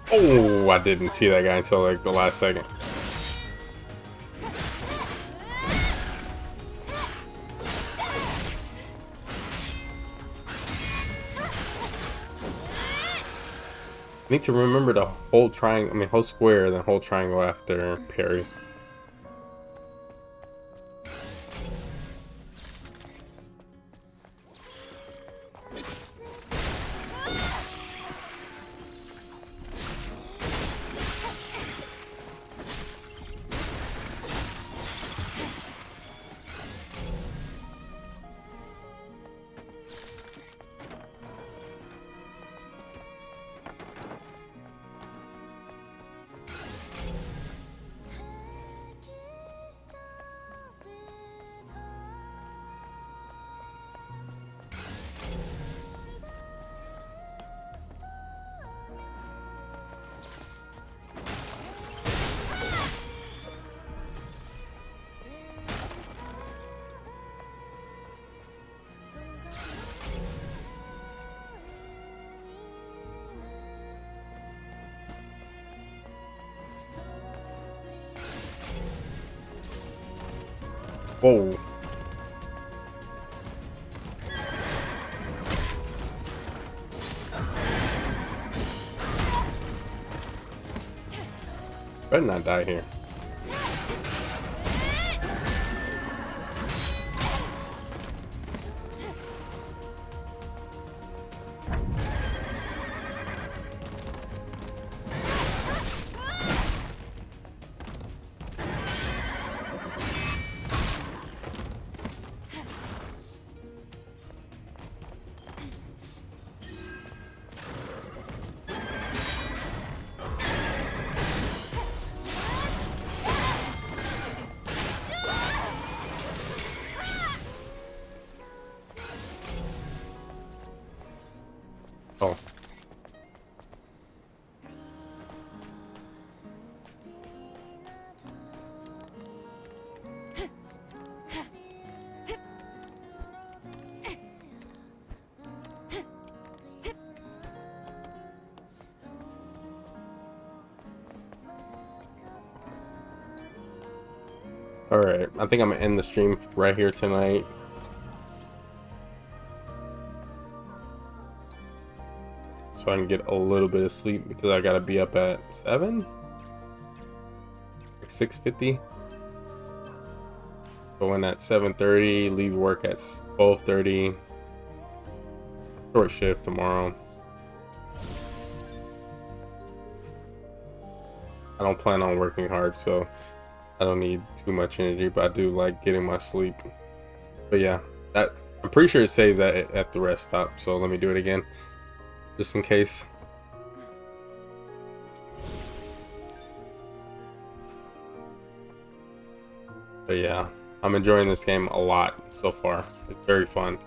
Oh, I didn't see that guy until like the last second. I need to remember to hold triangle, I mean hold square, then hold triangle after parry. Whoa. Better not die here. Oh. All right, I think I'm gonna end the stream right here tonight. So I can get a little bit of sleep because I gotta be up at 7? Like 6:50. Go in at 7:30, leave work at 12:30. Short shift tomorrow. I don't plan on working hard, so I don't need too much energy, but I do like getting my sleep. But yeah, that I'm pretty sure it saves at the rest stop, so let me do it again just in case. But yeah, I'm enjoying this game a lot so far. It's very fun.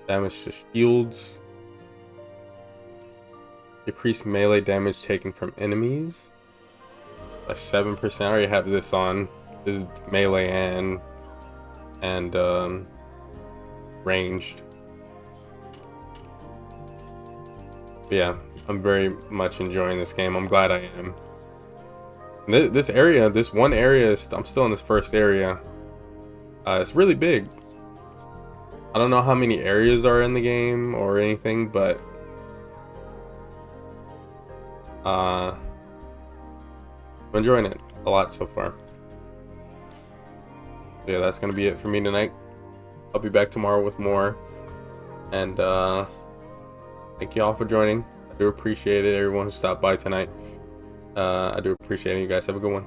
Damage to shields. Decrease melee damage taken from enemies by 7%. I already have this on. This is melee and ranged. But yeah, I'm very much enjoying this game. I'm glad I am. This area, this one area, I'm still in this first area. It's really big. I don't know how many areas are in the game or anything, but I'm enjoying it a lot so far. So yeah, that's gonna be it for me tonight. I'll be back tomorrow with more. And thank you all for joining. I do appreciate it, everyone who stopped by tonight. I do appreciate it. You guys have a good one.